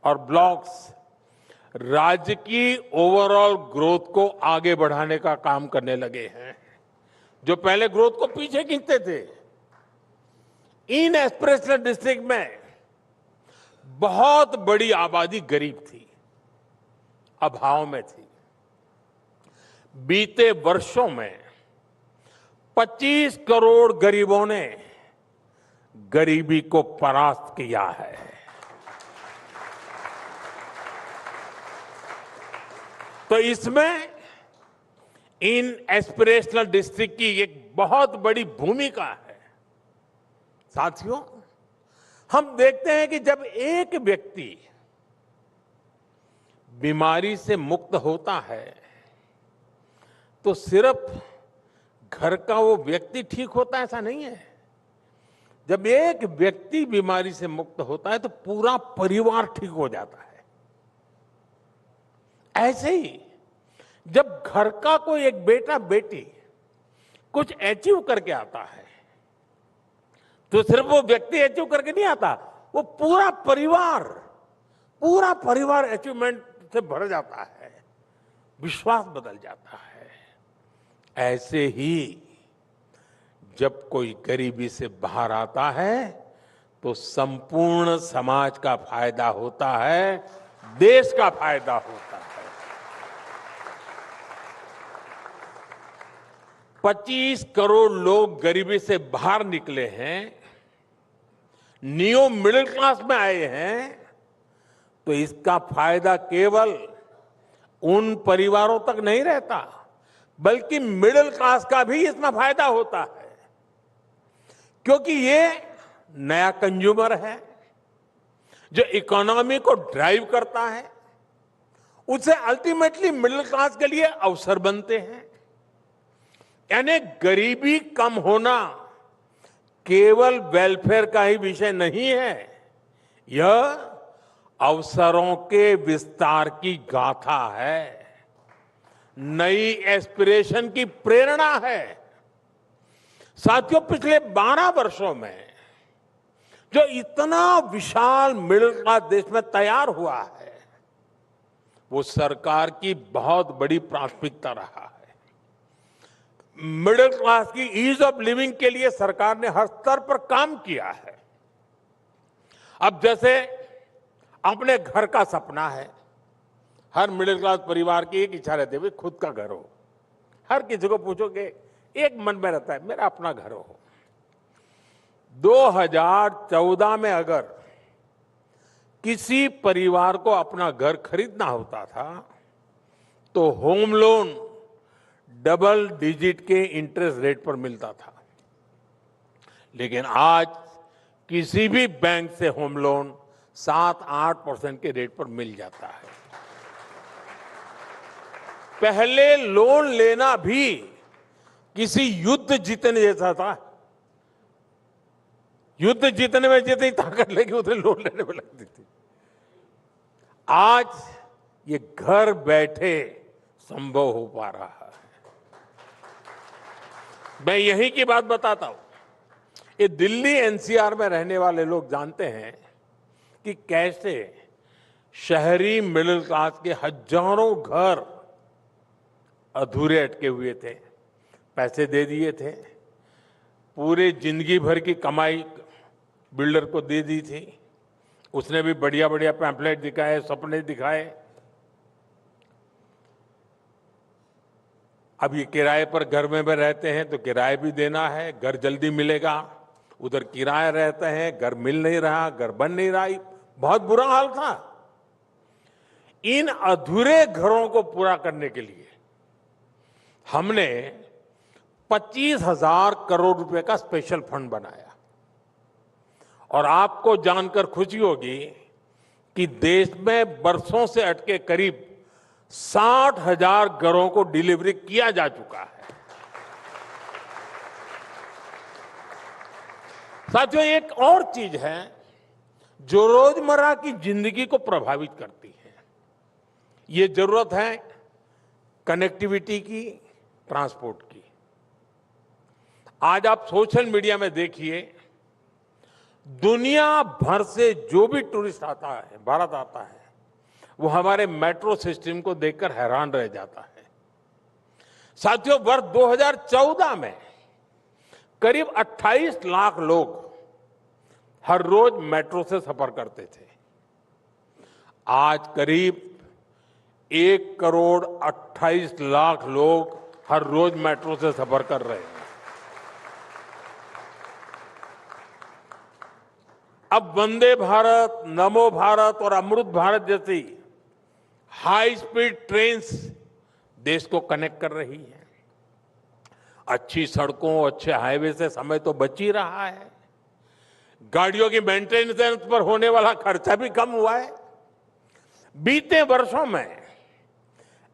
और ब्लॉक्स राज्य की ओवरऑल ग्रोथ को आगे बढ़ाने का काम करने लगे हैं। जो पहले ग्रोथ को पीछे खींचते थे, इन एस्पिरेशनल डिस्ट्रिक्ट में बहुत बड़ी आबादी गरीब थी, अभाव में थी। बीते वर्षों में 25 करोड़ गरीबों ने गरीबी को परास्त किया है। तो इसमें इन एस्पिरेशनल डिस्ट्रिक्ट की एक बहुत बड़ी भूमिका है। साथियों, हम देखते हैं कि जब एक व्यक्ति बीमारी से मुक्त होता है तो सिर्फ घर का वो व्यक्ति ठीक होता है, ऐसा नहीं है। जब एक व्यक्ति बीमारी से मुक्त होता है तो पूरा परिवार ठीक हो जाता है। ऐसे ही जब घर का कोई एक बेटा बेटी कुछ अचीव करके आता है तो सिर्फ वो व्यक्ति अचीव करके नहीं आता, वो पूरा परिवार अचीवमेंट से भर जाता है, विश्वास बदल जाता है। ऐसे ही जब कोई गरीबी से बाहर आता है तो संपूर्ण समाज का फायदा होता है, देश का फायदा होता है। 25 करोड़ लोग गरीबी से बाहर निकले हैं, न्यू मिडिल क्लास में आए हैं, तो इसका फायदा केवल उन परिवारों तक नहीं रहता, बल्कि मिडिल क्लास का भी इसमें फायदा होता है। क्योंकि ये नया कंज्यूमर है जो इकोनॉमी को ड्राइव करता है, उससे अल्टीमेटली मिडिल क्लास के लिए अवसर बनते हैं। यानी गरीबी कम होना केवल वेलफेयर का ही विषय नहीं है, यह अवसरों के विस्तार की गाथा है, नई एस्पिरेशन की प्रेरणा है। साथियों, पिछले 12 वर्षों में जो इतना विशाल मिडिल क्लास देश में तैयार हुआ है, वो सरकार की बहुत बड़ी प्राथमिकता रहा है। मिडिल क्लास की ईज ऑफ लिविंग के लिए सरकार ने हर स्तर पर काम किया है। अब जैसे अपने घर का सपना है, हर मिडिल क्लास परिवार की एक इच्छा रहती है खुद का घर हो। हर किसी को पूछोगे, एक मन में रहता है मेरा अपना घर हो। 2014 में अगर किसी परिवार को अपना घर खरीदना होता था तो होम लोन डबल डिजिट के इंटरेस्ट रेट पर मिलता था। लेकिन आज किसी भी बैंक से होम लोन 7-8% के रेट पर मिल जाता है। पहले लोन लेना भी किसी युद्ध जीतने जैसा था। युद्ध जीतने में जितनी ताकत लगी उतने लोन लेने में लगती थी। आज ये घर बैठे संभव हो पा रहा है। मैं यही की बात बताता हूं। ये दिल्ली एनसीआर में रहने वाले लोग जानते हैं कि कैसे शहरी मिडिल क्लास के हजारों घर अधूरे अटके हुए थे। पैसे दे दिए थे, पूरे जिंदगी भर की कमाई बिल्डर को दे दी थी। उसने भी बढ़िया बढ़िया पैम्पलेट दिखाए, सपने दिखाए। अब ये किराए पर घर में रहते हैं तो किराया भी देना है, घर जल्दी मिलेगा। उधर किराया रहते हैं, घर मिल नहीं रहा, घर बन नहीं रहा। बहुत बुरा हाल था। इन अधूरे घरों को पूरा करने के लिए हमने 25,000 करोड़ रुपए का स्पेशल फंड बनाया। और आपको जानकर खुशी होगी कि देश में बरसों से अटके करीब 60,000 घरों को डिलीवरी किया जा चुका है। साथियों, एक और चीज है जो रोजमर्रा की जिंदगी को प्रभावित करती है। ये जरूरत है कनेक्टिविटी की, ट्रांसपोर्ट की। आज आप सोशल मीडिया में देखिए, दुनिया भर से जो भी टूरिस्ट आता है, भारत आता है, वो हमारे मेट्रो सिस्टम को देखकर हैरान रह जाता है। साथियों, वर्ष 2014 में करीब 28 लाख लोग हर रोज मेट्रो से सफर करते थे। आज करीब 1,28,00,000 लोग हर रोज मेट्रो से सफर कर रहे हैं। अब वंदे भारत, नमो भारत और अमृत भारत जैसी हाई स्पीड ट्रेन्स देश को कनेक्ट कर रही है। अच्छी सड़कों, अच्छे हाईवे से समय तो बच ही रहा है। गाड़ियों की मेंटेनेंस पर होने वाला खर्चा भी कम हुआ है। बीते वर्षों में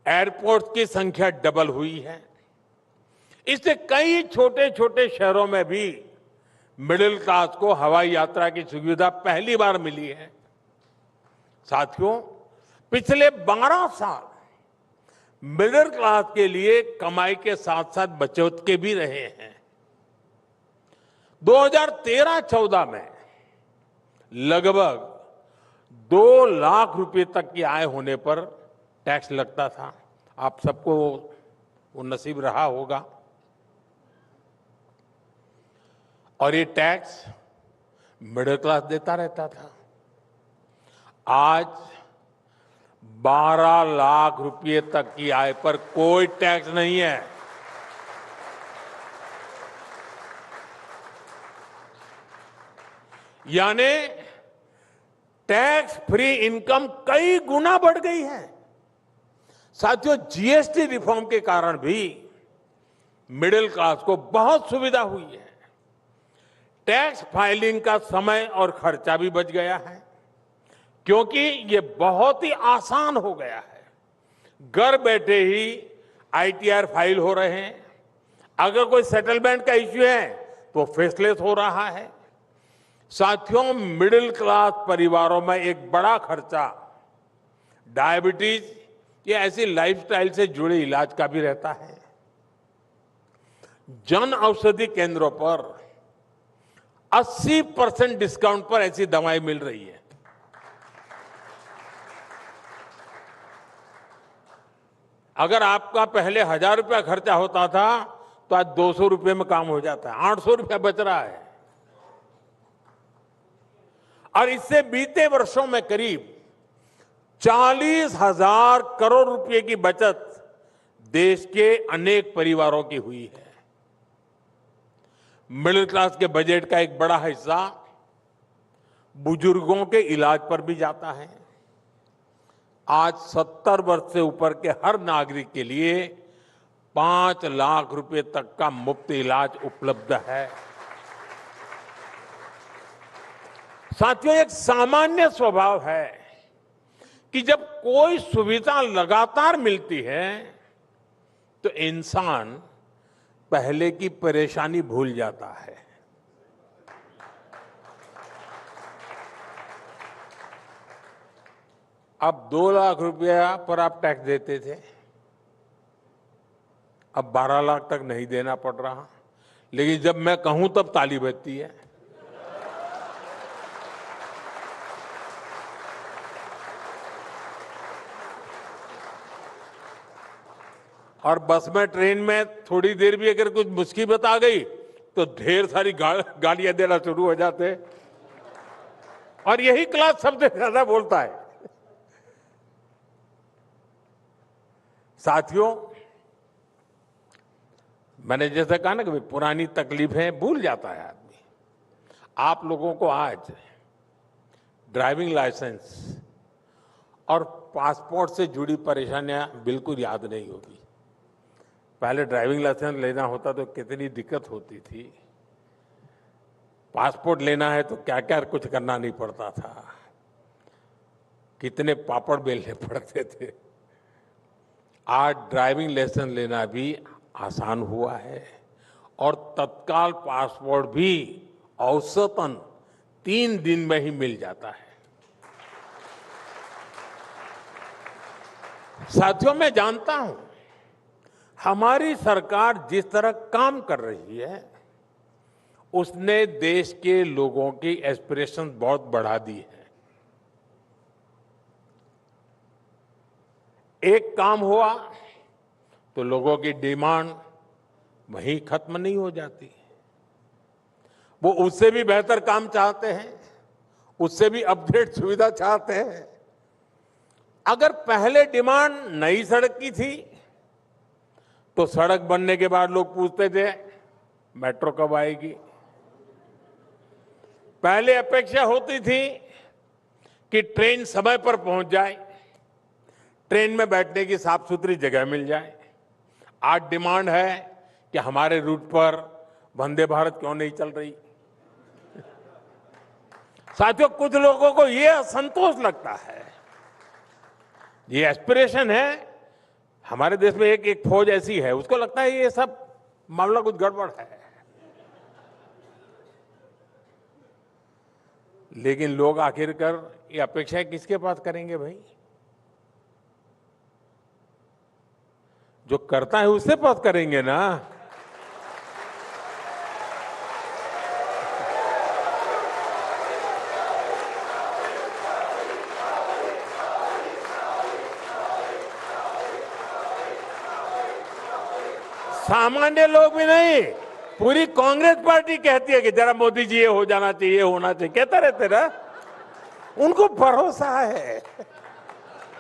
एयरपोर्ट की संख्या डबल हुई है। इससे कई छोटे छोटे शहरों में भी मिडिल क्लास को हवाई यात्रा की सुविधा पहली बार मिली है। साथियों, पिछले 12 साल मिडिल क्लास के लिए कमाई के साथ साथ बचत के भी रहे हैं। 2013-14 में लगभग 2 लाख रुपए तक की आय होने पर टैक्स लगता था। आप सबको वो नसीब रहा होगा। और ये टैक्स मिडिल क्लास देता रहता था। आज 12 लाख रुपए तक की आय पर कोई टैक्स नहीं है। यानी टैक्स फ्री इनकम कई गुना बढ़ गई है। साथियों, जीएसटी रिफॉर्म के कारण भी मिडिल क्लास को बहुत सुविधा हुई है। टैक्स फाइलिंग का समय और खर्चा भी बच गया है, क्योंकि ये बहुत ही आसान हो गया है। घर बैठे ही आईटीआर फाइल हो रहे हैं। अगर कोई सेटलमेंट का इश्यू है तो फेसलेस हो रहा है। साथियों, मिडिल क्लास परिवारों में एक बड़ा खर्चा डायबिटीज या ऐसी लाइफस्टाइल से जुड़े इलाज का भी रहता है। जन औषधि केंद्रों पर 80% डिस्काउंट पर ऐसी दवाएं मिल रही है। अगर आपका पहले 1,000 रुपया खर्चा होता था तो आज 200 रुपये में काम हो जाता है। 800 रुपया बच रहा है। और इससे बीते वर्षों में करीब 40,000 करोड़ रुपए की बचत देश के अनेक परिवारों की हुई है। मिडिल क्लास के बजट का एक बड़ा हिस्सा बुजुर्गों के इलाज पर भी जाता है। आज 70 वर्ष से ऊपर के हर नागरिक के लिए 5 लाख रुपए तक का मुफ्त इलाज उपलब्ध है। साथियों, एक सामान्य स्वभाव है कि जब कोई सुविधा लगातार मिलती है तो इंसान पहले की परेशानी भूल जाता है। अब 2 लाख रुपया पर आप टैक्स देते थे, अब 12 लाख तक नहीं देना पड़ रहा, लेकिन जब मैं कहूं तब ताली बजती है। और बस में, ट्रेन में थोड़ी देर भी अगर कुछ मुसीबत आ गई तो ढेर सारी गालियां देना शुरू हो जाते, और यही क्लास सबसे ज्यादा बोलता है। साथियों, मैंने जैसे कहा ना कि पुरानी तकलीफें भूल जाता है आदमी। आप लोगों को आज ड्राइविंग लाइसेंस और पासपोर्ट से जुड़ी परेशानियां बिल्कुल याद नहीं होगी। पहले ड्राइविंग लाइसेंस लेना होता तो कितनी दिक्कत होती थी, पासपोर्ट लेना है तो क्या क्या कुछ करना नहीं पड़ता था, कितने पापड़ बेलने पड़ते थे। आज ड्राइविंग लाइसेंस लेना भी आसान हुआ है और तत्काल पासपोर्ट भी औसतन 3 दिन में ही मिल जाता है। साथियों, मैं जानता हूं हमारी सरकार जिस तरह काम कर रही है उसने देश के लोगों की एस्पिरेशन बहुत बढ़ा दी है। एक काम हुआ तो लोगों की डिमांड वहीं खत्म नहीं हो जाती, वो उससे भी बेहतर काम चाहते हैं, उससे भी अपडेट सुविधा चाहते हैं। अगर पहले डिमांड नई सड़क की थी तो सड़क बनने के बाद लोग पूछते थे मेट्रो कब आएगी। पहले अपेक्षा होती थी कि ट्रेन समय पर पहुंच जाए, ट्रेन में बैठने की साफ सुथरी जगह मिल जाए। आज डिमांड है कि हमारे रूट पर वंदे भारत क्यों नहीं चल रही। साथियों, कुछ लोगों को यह असंतोष लगता है, ये एस्पिरेशन है। हमारे देश में एक फौज ऐसी है, उसको लगता है ये सब मामला कुछ गड़बड़ है। लेकिन लोग आखिरकार ये अपेक्षाएं किसके पास करेंगे भाई? जो करता है उससे पास करेंगे ना। सामान्य लोग भी नहीं, पूरी कांग्रेस पार्टी कहती है कि जरा मोदी जी ये हो जाना चाहिए, होना चाहिए, कहते रहते ना। उनको भरोसा है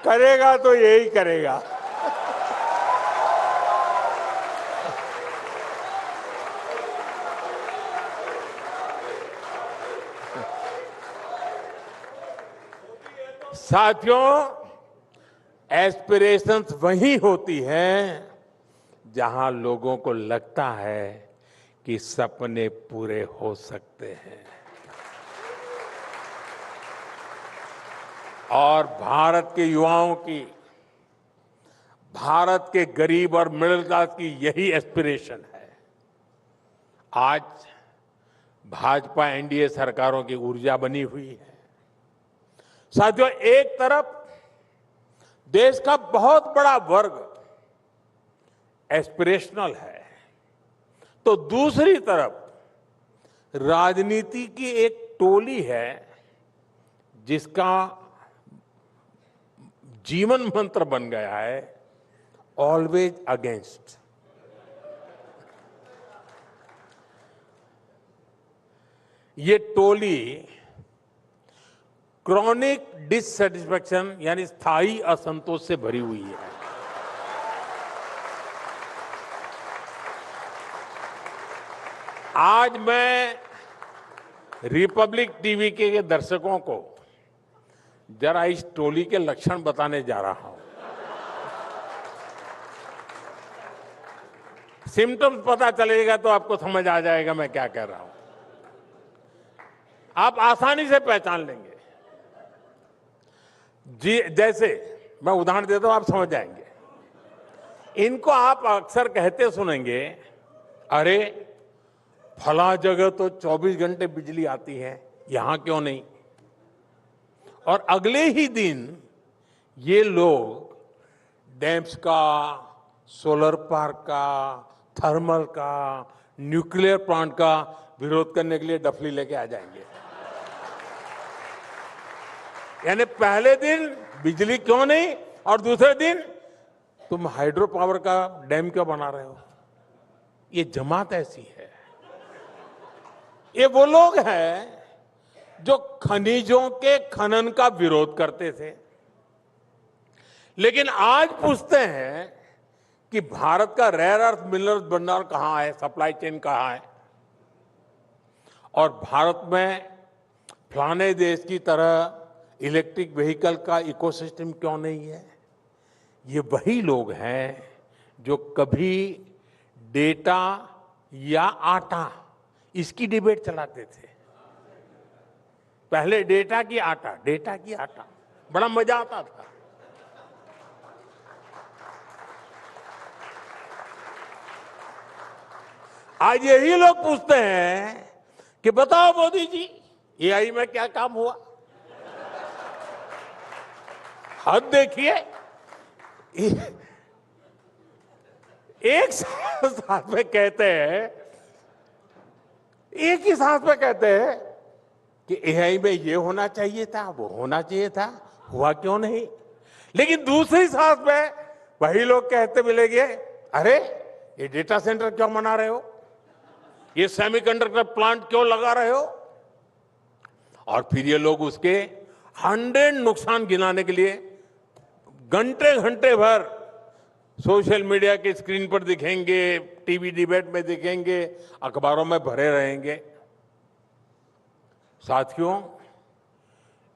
करेगा तो यही करेगा। साथियों, एस्पिरेशंस वही होती हैं जहां लोगों को लगता है कि सपने पूरे हो सकते हैं। और भारत के युवाओं की, भारत के गरीब और मिडिल क्लास की यही एस्पिरेशन है। आज भाजपा एनडीए सरकारों की ऊर्जा बनी हुई है। साथियों, एक तरफ देश का बहुत बड़ा वर्ग एस्पिरेशनल है, तो दूसरी तरफ राजनीति की एक टोली है जिसका जीवन मंत्र बन गया है ऑलवेज अगेंस्ट। ये टोली क्रॉनिक डिससेटिस्फैक्शन यानी स्थायी असंतोष से भरी हुई है। आज मैं रिपब्लिक टीवी के दर्शकों को जरा इस टोली के लक्षण बताने जा रहा हूं। सिम्टम्स पता चलेगा तो आपको समझ आ जाएगा मैं क्या कह रहा हूं। आप आसानी से पहचान लेंगे। जी, जैसे मैं उदाहरण देता हूं, आप समझ जाएंगे। इनको आप अक्सर कहते सुनेंगे, अरे फला जगह तो 24 घंटे बिजली आती है, यहां क्यों नहीं? और अगले ही दिन ये लोग डैम्स का, सोलर पार्क का, थर्मल का, न्यूक्लियर प्लांट का विरोध करने के लिए डफली लेके आ जाएंगे। यानी पहले दिन बिजली क्यों नहीं और दूसरे दिन तुम हाइड्रो पावर का डैम क्यों बना रहे हो? ये जमात ऐसी है। ये वो लोग हैं जो खनिजों के खनन का विरोध करते थे, लेकिन आज पूछते हैं कि भारत का रेयर अर्थ मिनरल्स भंडार कहां है, सप्लाई चेन कहां है, और भारत में फलाने देश की तरह इलेक्ट्रिक व्हीकल का इकोसिस्टम क्यों नहीं है? ये वही लोग हैं जो कभी डेटा या आटा इसकी डिबेट चलाते थे। पहले डेटा की आटा बड़ा मजा आता था। आज यही लोग पूछते हैं कि बताओ मोदी जी, एआई में क्या काम हुआ? हद देखिए, एक साथ में कहते हैं, एक ही साथ में कहते हैं कि एआई में ये होना चाहिए था, वो होना चाहिए था, हुआ क्यों नहीं? लेकिन दूसरी साथ में वही लोग कहते मिलेंगे, अरे ये डेटा सेंटर क्यों बना रहे हो, ये सेमीकंडक्टर प्लांट क्यों लगा रहे हो? और फिर ये लोग उसके 100 नुकसान गिनाने के लिए घंटे घंटे भर सोशल मीडिया की स्क्रीन पर दिखेंगे, टीवी डिबेट में दिखेंगे, अखबारों में भरे रहेंगे। साथियों,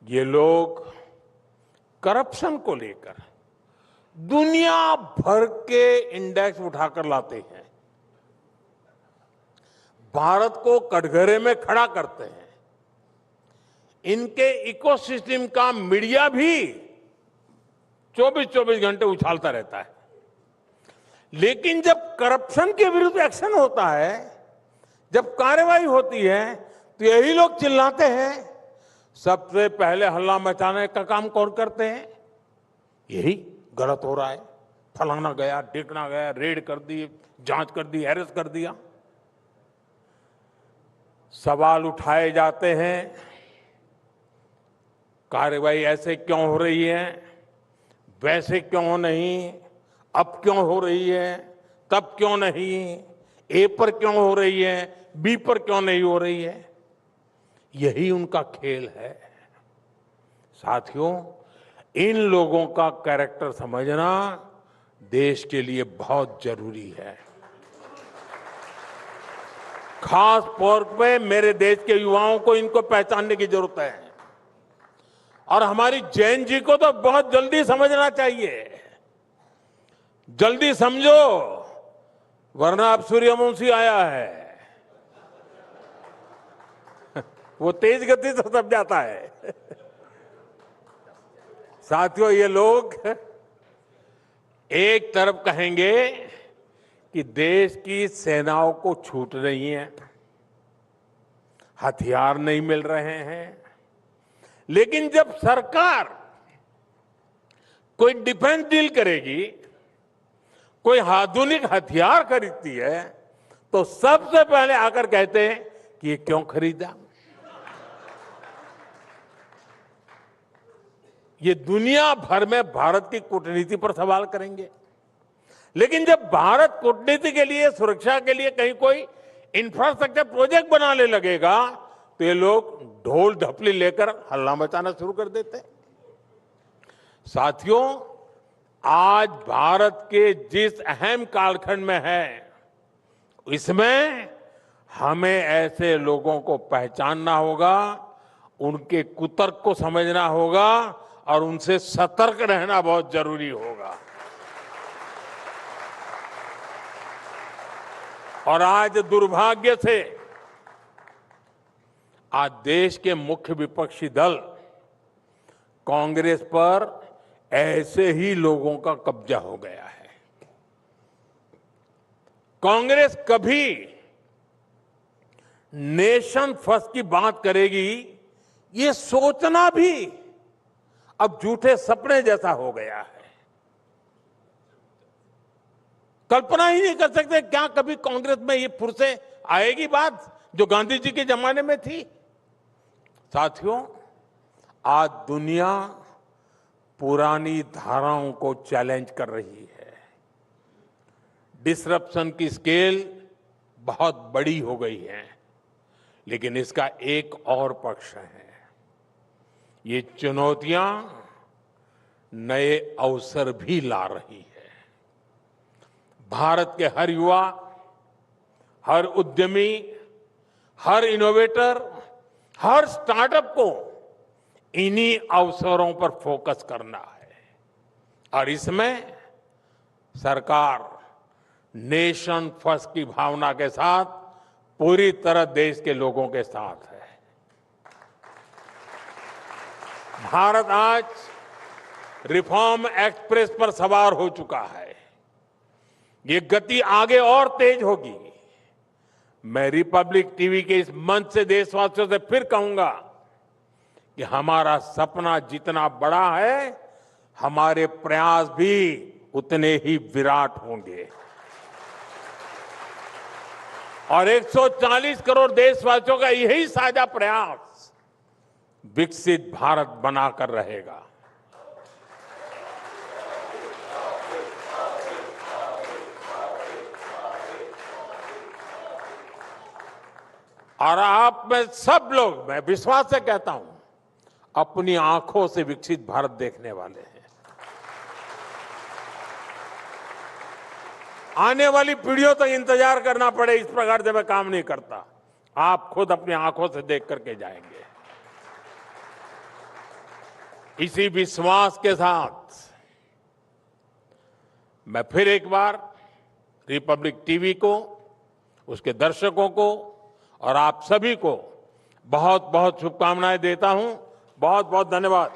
ये लोग करप्शन को लेकर दुनिया भर के इंडेक्स उठाकर लाते हैं, भारत को कटघरे में खड़ा करते हैं। इनके इकोसिस्टम का मीडिया भी 24-24 घंटे उछालता रहता है। लेकिन जब करप्शन के विरुद्ध एक्शन होता है, जब कार्रवाई होती है, तो यही लोग चिल्लाते हैं। सबसे पहले हल्ला मचाने का काम कौन करते हैं? यही गलत हो रहा है, फलाना गया, ढिकना गया, रेड कर दी, जांच कर दी, अरेस्ट कर दिया। सवाल उठाए जाते हैं, कार्रवाई ऐसे क्यों हो रही है, वैसे क्यों नहीं, अब क्यों हो रही है, तब क्यों नहीं, ए पर क्यों हो रही है, बी पर क्यों नहीं हो रही है? यही उनका खेल है। साथियों, इन लोगों का कैरेक्टर समझना देश के लिए बहुत जरूरी है। खास तौर पे मेरे देश के युवाओं को इनको पहचानने की जरूरत है, और हमारी जैन जी को तो बहुत जल्दी समझना चाहिए। जल्दी समझो, वरना अब सूर्यवंशी आया है, वो तेज गति से समझ जाता है। साथियों, ये लोग एक तरफ कहेंगे कि देश की सेनाओं को छूट रही है, हथियार नहीं मिल रहे हैं, लेकिन जब सरकार कोई डिफेंस डील करेगी, कोई आधुनिक हथियार खरीदती है, तो सबसे पहले आकर कहते हैं कि ये क्यों खरीदा। ये दुनिया भर में भारत की कूटनीति पर सवाल करेंगे। लेकिन जब भारत कूटनीति के लिए, सुरक्षा के लिए कहीं कोई इंफ्रास्ट्रक्चर प्रोजेक्ट बनाने लगेगा, तो ये लोग ढोल ढपली लेकर हल्ला मचाना शुरू कर देते हैं। साथियों, आज भारत के जिस अहम कालखंड में है, इसमें हमें ऐसे लोगों को पहचानना होगा, उनके कुतर्क को समझना होगा, और उनसे सतर्क रहना बहुत जरूरी होगा। और आज दुर्भाग्य से आज देश के मुख्य विपक्षी दल कांग्रेस पर ऐसे ही लोगों का कब्जा हो गया है। कांग्रेस कभी नेशन फर्स्ट की बात करेगी, ये सोचना भी अब झूठे सपने जैसा हो गया है। कल्पना ही नहीं कर सकते क्या कभी कांग्रेस में ये फिर से आएगी बात जो गांधी जी के जमाने में थी। साथियों, आज दुनिया पुरानी धाराओं को चैलेंज कर रही है। डिसरप्शन की स्केल बहुत बड़ी हो गई है, लेकिन इसका एक और पक्ष है। ये चुनौतियां नए अवसर भी ला रही है। भारत के हर युवा, हर उद्यमी, हर इनोवेटर, हर स्टार्टअप को इन्हीं अवसरों पर फोकस करना है और इसमें सरकार नेशन फर्स्ट की भावना के साथ पूरी तरह देश के लोगों के साथ है। भारत आज रिफॉर्म एक्सप्रेस पर सवार हो चुका है। ये गति आगे और तेज होगी। मैं रिपब्लिक टीवी के इस मंच से देशवासियों से फिर कहूंगा कि हमारा सपना जितना बड़ा है, हमारे प्रयास भी उतने ही विराट होंगे और 140 करोड़ देशवासियों का यही साझा प्रयास विकसित भारत बनाकर रहेगा। और आप में सब लोग, मैं विश्वास से कहता हूं, अपनी आंखों से विकसित भारत देखने वाले हैं। आने वाली पीढ़ियों तक इंतजार करना पड़े इस प्रकार से मैं काम नहीं करता। आप खुद अपनी आंखों से देख करके जाएंगे। इसी विश्वास के साथ मैं फिर एक बार रिपब्लिक टीवी को, उसके दर्शकों को और आप सभी को बहुत बहुत शुभकामनाएं देता हूं। बहुत बहुत धन्यवाद।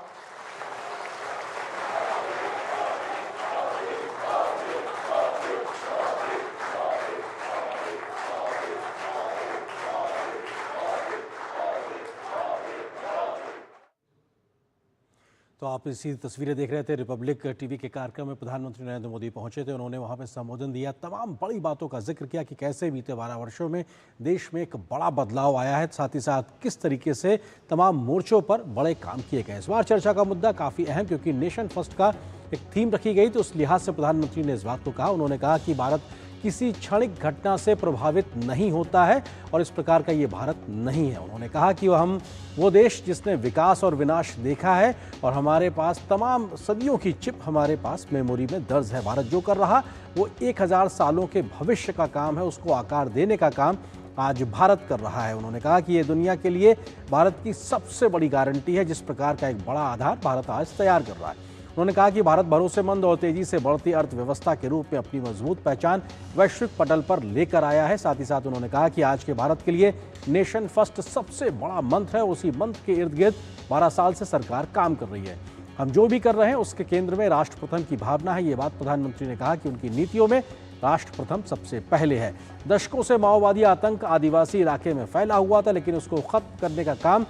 तो आप इसी तस्वीरें देख रहे थे। रिपब्लिक टीवी के कार्यक्रम में प्रधानमंत्री नरेंद्र मोदी पहुंचे थे। उन्होंने वहां पे संबोधन दिया, तमाम बड़ी बातों का जिक्र किया कि कैसे बीते 12 वर्षों में देश में एक बड़ा बदलाव आया है, साथ ही साथ किस तरीके से तमाम मोर्चों पर बड़े काम किए गए। इस बार चर्चा का मुद्दा काफ़ी अहम, क्योंकि नेशन फर्स्ट का एक थीम रखी गई, तो उस लिहाज से प्रधानमंत्री ने इस बात को कहा। उन्होंने कहा कि भारत किसी क्षणिक घटना से प्रभावित नहीं होता है और इस प्रकार का ये भारत नहीं है। उन्होंने कहा कि हम वो देश जिसने विकास और विनाश देखा है और हमारे पास तमाम सदियों की चिप हमारे पास मेमोरी में दर्ज है। भारत जो कर रहा वो 1000 सालों के भविष्य का काम है, उसको आकार देने का काम आज भारत कर रहा है। उन्होंने कहा कि ये दुनिया के लिए भारत की सबसे बड़ी गारंटी है, जिस प्रकार का एक बड़ा आधार भारत आज तैयार कर रहा है। उन्होंने कहा कि भारत भरोसेमंद और तेजी से बढ़ती अर्थव्यवस्था के रूप में अपनी मजबूत पहचान वैश्विक पटल पर लेकर आया है। साथ ही साथ उन्होंने कहा कि आज के भारत के लिए नेशन फर्स्ट सबसे बड़ा मंत्र है। उसी मंत्र के इर्द गिर्द 12 साल से सरकार काम कर रही है। हम जो भी कर रहे हैं उसके केंद्र में राष्ट्र प्रथम की भावना है। ये बात प्रधानमंत्री ने कहा कि उनकी नीतियों में राष्ट्र प्रथम सबसे पहले है। दशकों से माओवादी आतंक आदिवासी इलाके में फैला हुआ था, लेकिन उसको खत्म करने का काम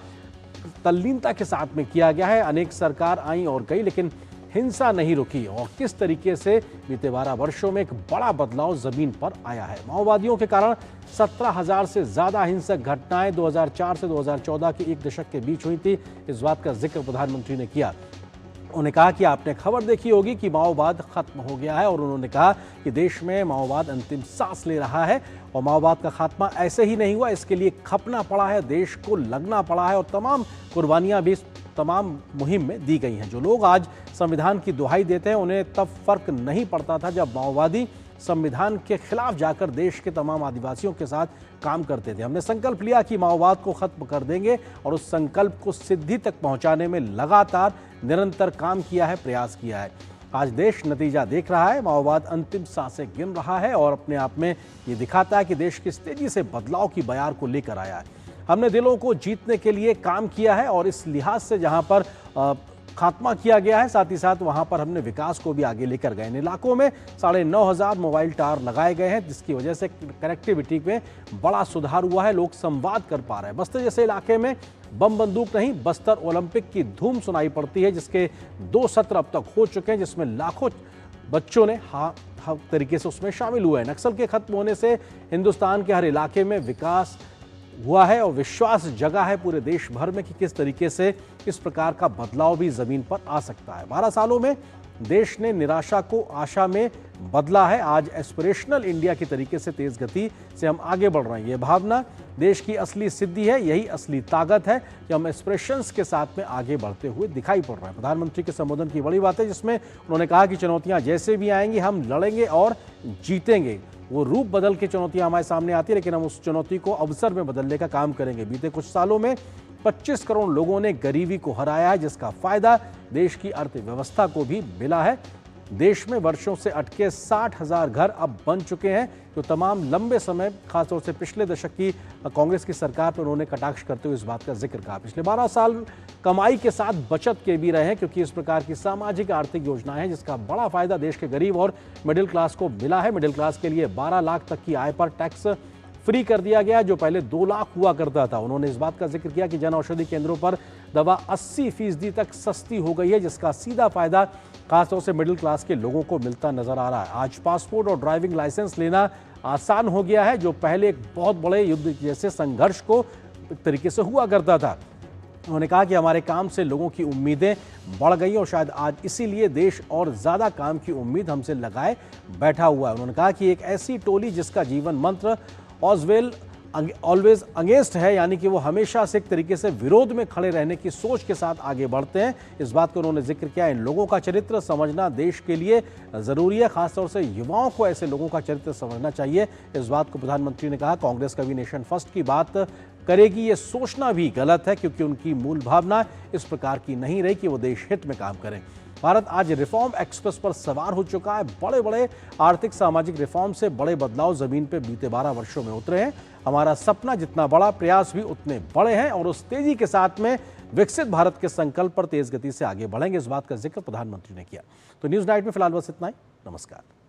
तल्लीनता के साथ में किया गया है। अनेक सरकार आई और गई, लेकिन हिंसा नहीं रुकी और किस तरीके से बीते 12 वर्षों में एक बड़ा बदलाव जमीन पर आया है। माओवादियों के कारण 17,000 से ज्यादा हिंसक घटनाएं 2004 से 2014 के एक दशक के बीच हुई थी। इस बात का जिक्र प्रधानमंत्री ने किया। उन्होंने कहा कि आपने खबर देखी होगी कि माओवाद खत्म हो गया है और उन्होंने कहा कि देश में माओवाद अंतिम सांस ले रहा है और माओवाद का खात्मा ऐसे ही नहीं हुआ, इसके लिए खपना पड़ा है, देश को लगना पड़ा है और तमाम कुर्बानियां भी तमाम मुहिम में दी गई हैं। जो लोग आज संविधान की दुहाई देते हैं उन्हें तब फर्क नहीं पड़ता था जब माओवादी संविधान के खिलाफ जाकर देश के तमाम आदिवासियों के साथ काम करते थे। हमने संकल्प लिया कि माओवाद को खत्म कर देंगे और उस संकल्प को सिद्धि तक पहुंचाने में लगातार निरंतर काम किया है, प्रयास किया है। आज देश नतीजा देख रहा है। माओवाद अंतिम सांसें गिन रहा है और अपने आप में ये दिखाता है कि देश किस तेजी से बदलाव की बयार को लेकर आया है। हमने दिलों को जीतने के लिए काम किया है और इस लिहाज से जहां पर खात्मा किया गया है, साथ ही साथ वहां पर हमने विकास को भी आगे लेकर गए। इन इलाकों में 9,500 मोबाइल टावर लगाए गए हैं, जिसकी वजह से कनेक्टिविटी में बड़ा सुधार हुआ है। लोग संवाद कर पा रहे हैं। बस्तर जैसे इलाके में बम बंदूक नहीं, बस्तर ओलंपिक की धूम सुनाई पड़ती है, जिसके 2 सत्र अब तक हो चुके हैं, जिसमें लाखों बच्चों ने हर तरीके से उसमें शामिल हुए हैं। नक्सल के खत्म होने से हिंदुस्तान के हर इलाके में विकास हुआ है और विश्वास जगा है पूरे देश भर में कि किस तरीके से इस प्रकार का बदलाव भी जमीन पर आ सकता है। 12 सालों में देश ने निराशा को आशा में बदला है। आज एस्पिरेशनल इंडिया की तरीके से तेज गति से हम आगे बढ़ रहे हैं। ये भावना देश की असली सिद्धि है, यही असली ताकत है कि हम एस्पिरेशंस के साथ में आगे बढ़ते हुए दिखाई पड़ रहे हैं। प्रधानमंत्री के संबोधन की बड़ी बात है, जिसमें उन्होंने कहा कि चुनौतियां जैसे भी आएंगी हम लड़ेंगे और जीतेंगे। वो रूप बदल के चुनौतियां हमारे सामने आती है, लेकिन हम उस चुनौती को अवसर में बदलने का काम करेंगे। बीते कुछ सालों में 25 करोड़ लोगों ने गरीबी को हराया है, जिसका फायदा देश की अर्थव्यवस्था को भी मिला है। देश में वर्षों से अटके 60,000 घर अब बन चुके हैं, जो तमाम लंबे समय खासतौर से पिछले दशक की कांग्रेस की सरकार पर उन्होंने कटाक्ष करते हुए इस बात का जिक्र कहा। पिछले 12 साल कमाई के साथ बचत के भी रहे हैं, क्योंकि इस प्रकार की सामाजिक आर्थिक योजनाएं हैं जिसका बड़ा फायदा देश के गरीब और मिडिल क्लास को मिला है। मिडिल क्लास के लिए 12 लाख तक की आय पर टैक्स फ्री कर दिया गया, जो पहले 2 लाख हुआ करता था। उन्होंने इस बात का जिक्र किया कि जन औषधि केंद्रों पर दवा 80% तक सस्ती हो गई है, जिसका सीधा फायदा खासतौर से मिडिल क्लास के लोगों को मिलता नजर आ रहा है। आज पासपोर्ट और ड्राइविंग लाइसेंस लेना आसान हो गया है, जो पहले एक बहुत बड़े युद्ध जैसे संघर्ष को एक तरीके से हुआ करता था। उन्होंने कहा कि हमारे काम से लोगों की उम्मीदें बढ़ गई और शायद आज इसीलिए देश और ज्यादा काम की उम्मीद हमसे लगाए बैठा हुआ है। उन्होंने कहा कि एक ऐसी टोली जिसका जीवन मंत्र ऑलवेज अगेंस्ट है, यानी कि वो हमेशा से एक तरीके से विरोध में खड़े रहने की सोच के साथ आगे बढ़ते हैं। इस बात को उन्होंने जिक्र किया। इन लोगों का चरित्र समझना देश के लिए जरूरी है, खासतौर से युवाओं को ऐसे लोगों का चरित्र समझना चाहिए। इस बात को प्रधानमंत्री ने कहा। कांग्रेस कभी नेशन फर्स्ट की बात करेगी ये सोचना भी गलत है, क्योंकि उनकी मूल भावना इस प्रकार की नहीं रही कि वो देश हित में काम करें। भारत आज रिफॉर्म एक्सप्रेस पर सवार हो चुका है। बड़े बड़े आर्थिक सामाजिक रिफॉर्म से बड़े बदलाव जमीन पे बीते 12 वर्षों में उतरे हैं। हमारा सपना जितना बड़ा, प्रयास भी उतने बड़े हैं और उस तेजी के साथ में विकसित भारत के संकल्प पर तेज गति से आगे बढ़ेंगे। इस बात का जिक्र प्रधानमंत्री ने किया। तो न्यूज नाइट में फिलहाल बस इतना ही। नमस्कार।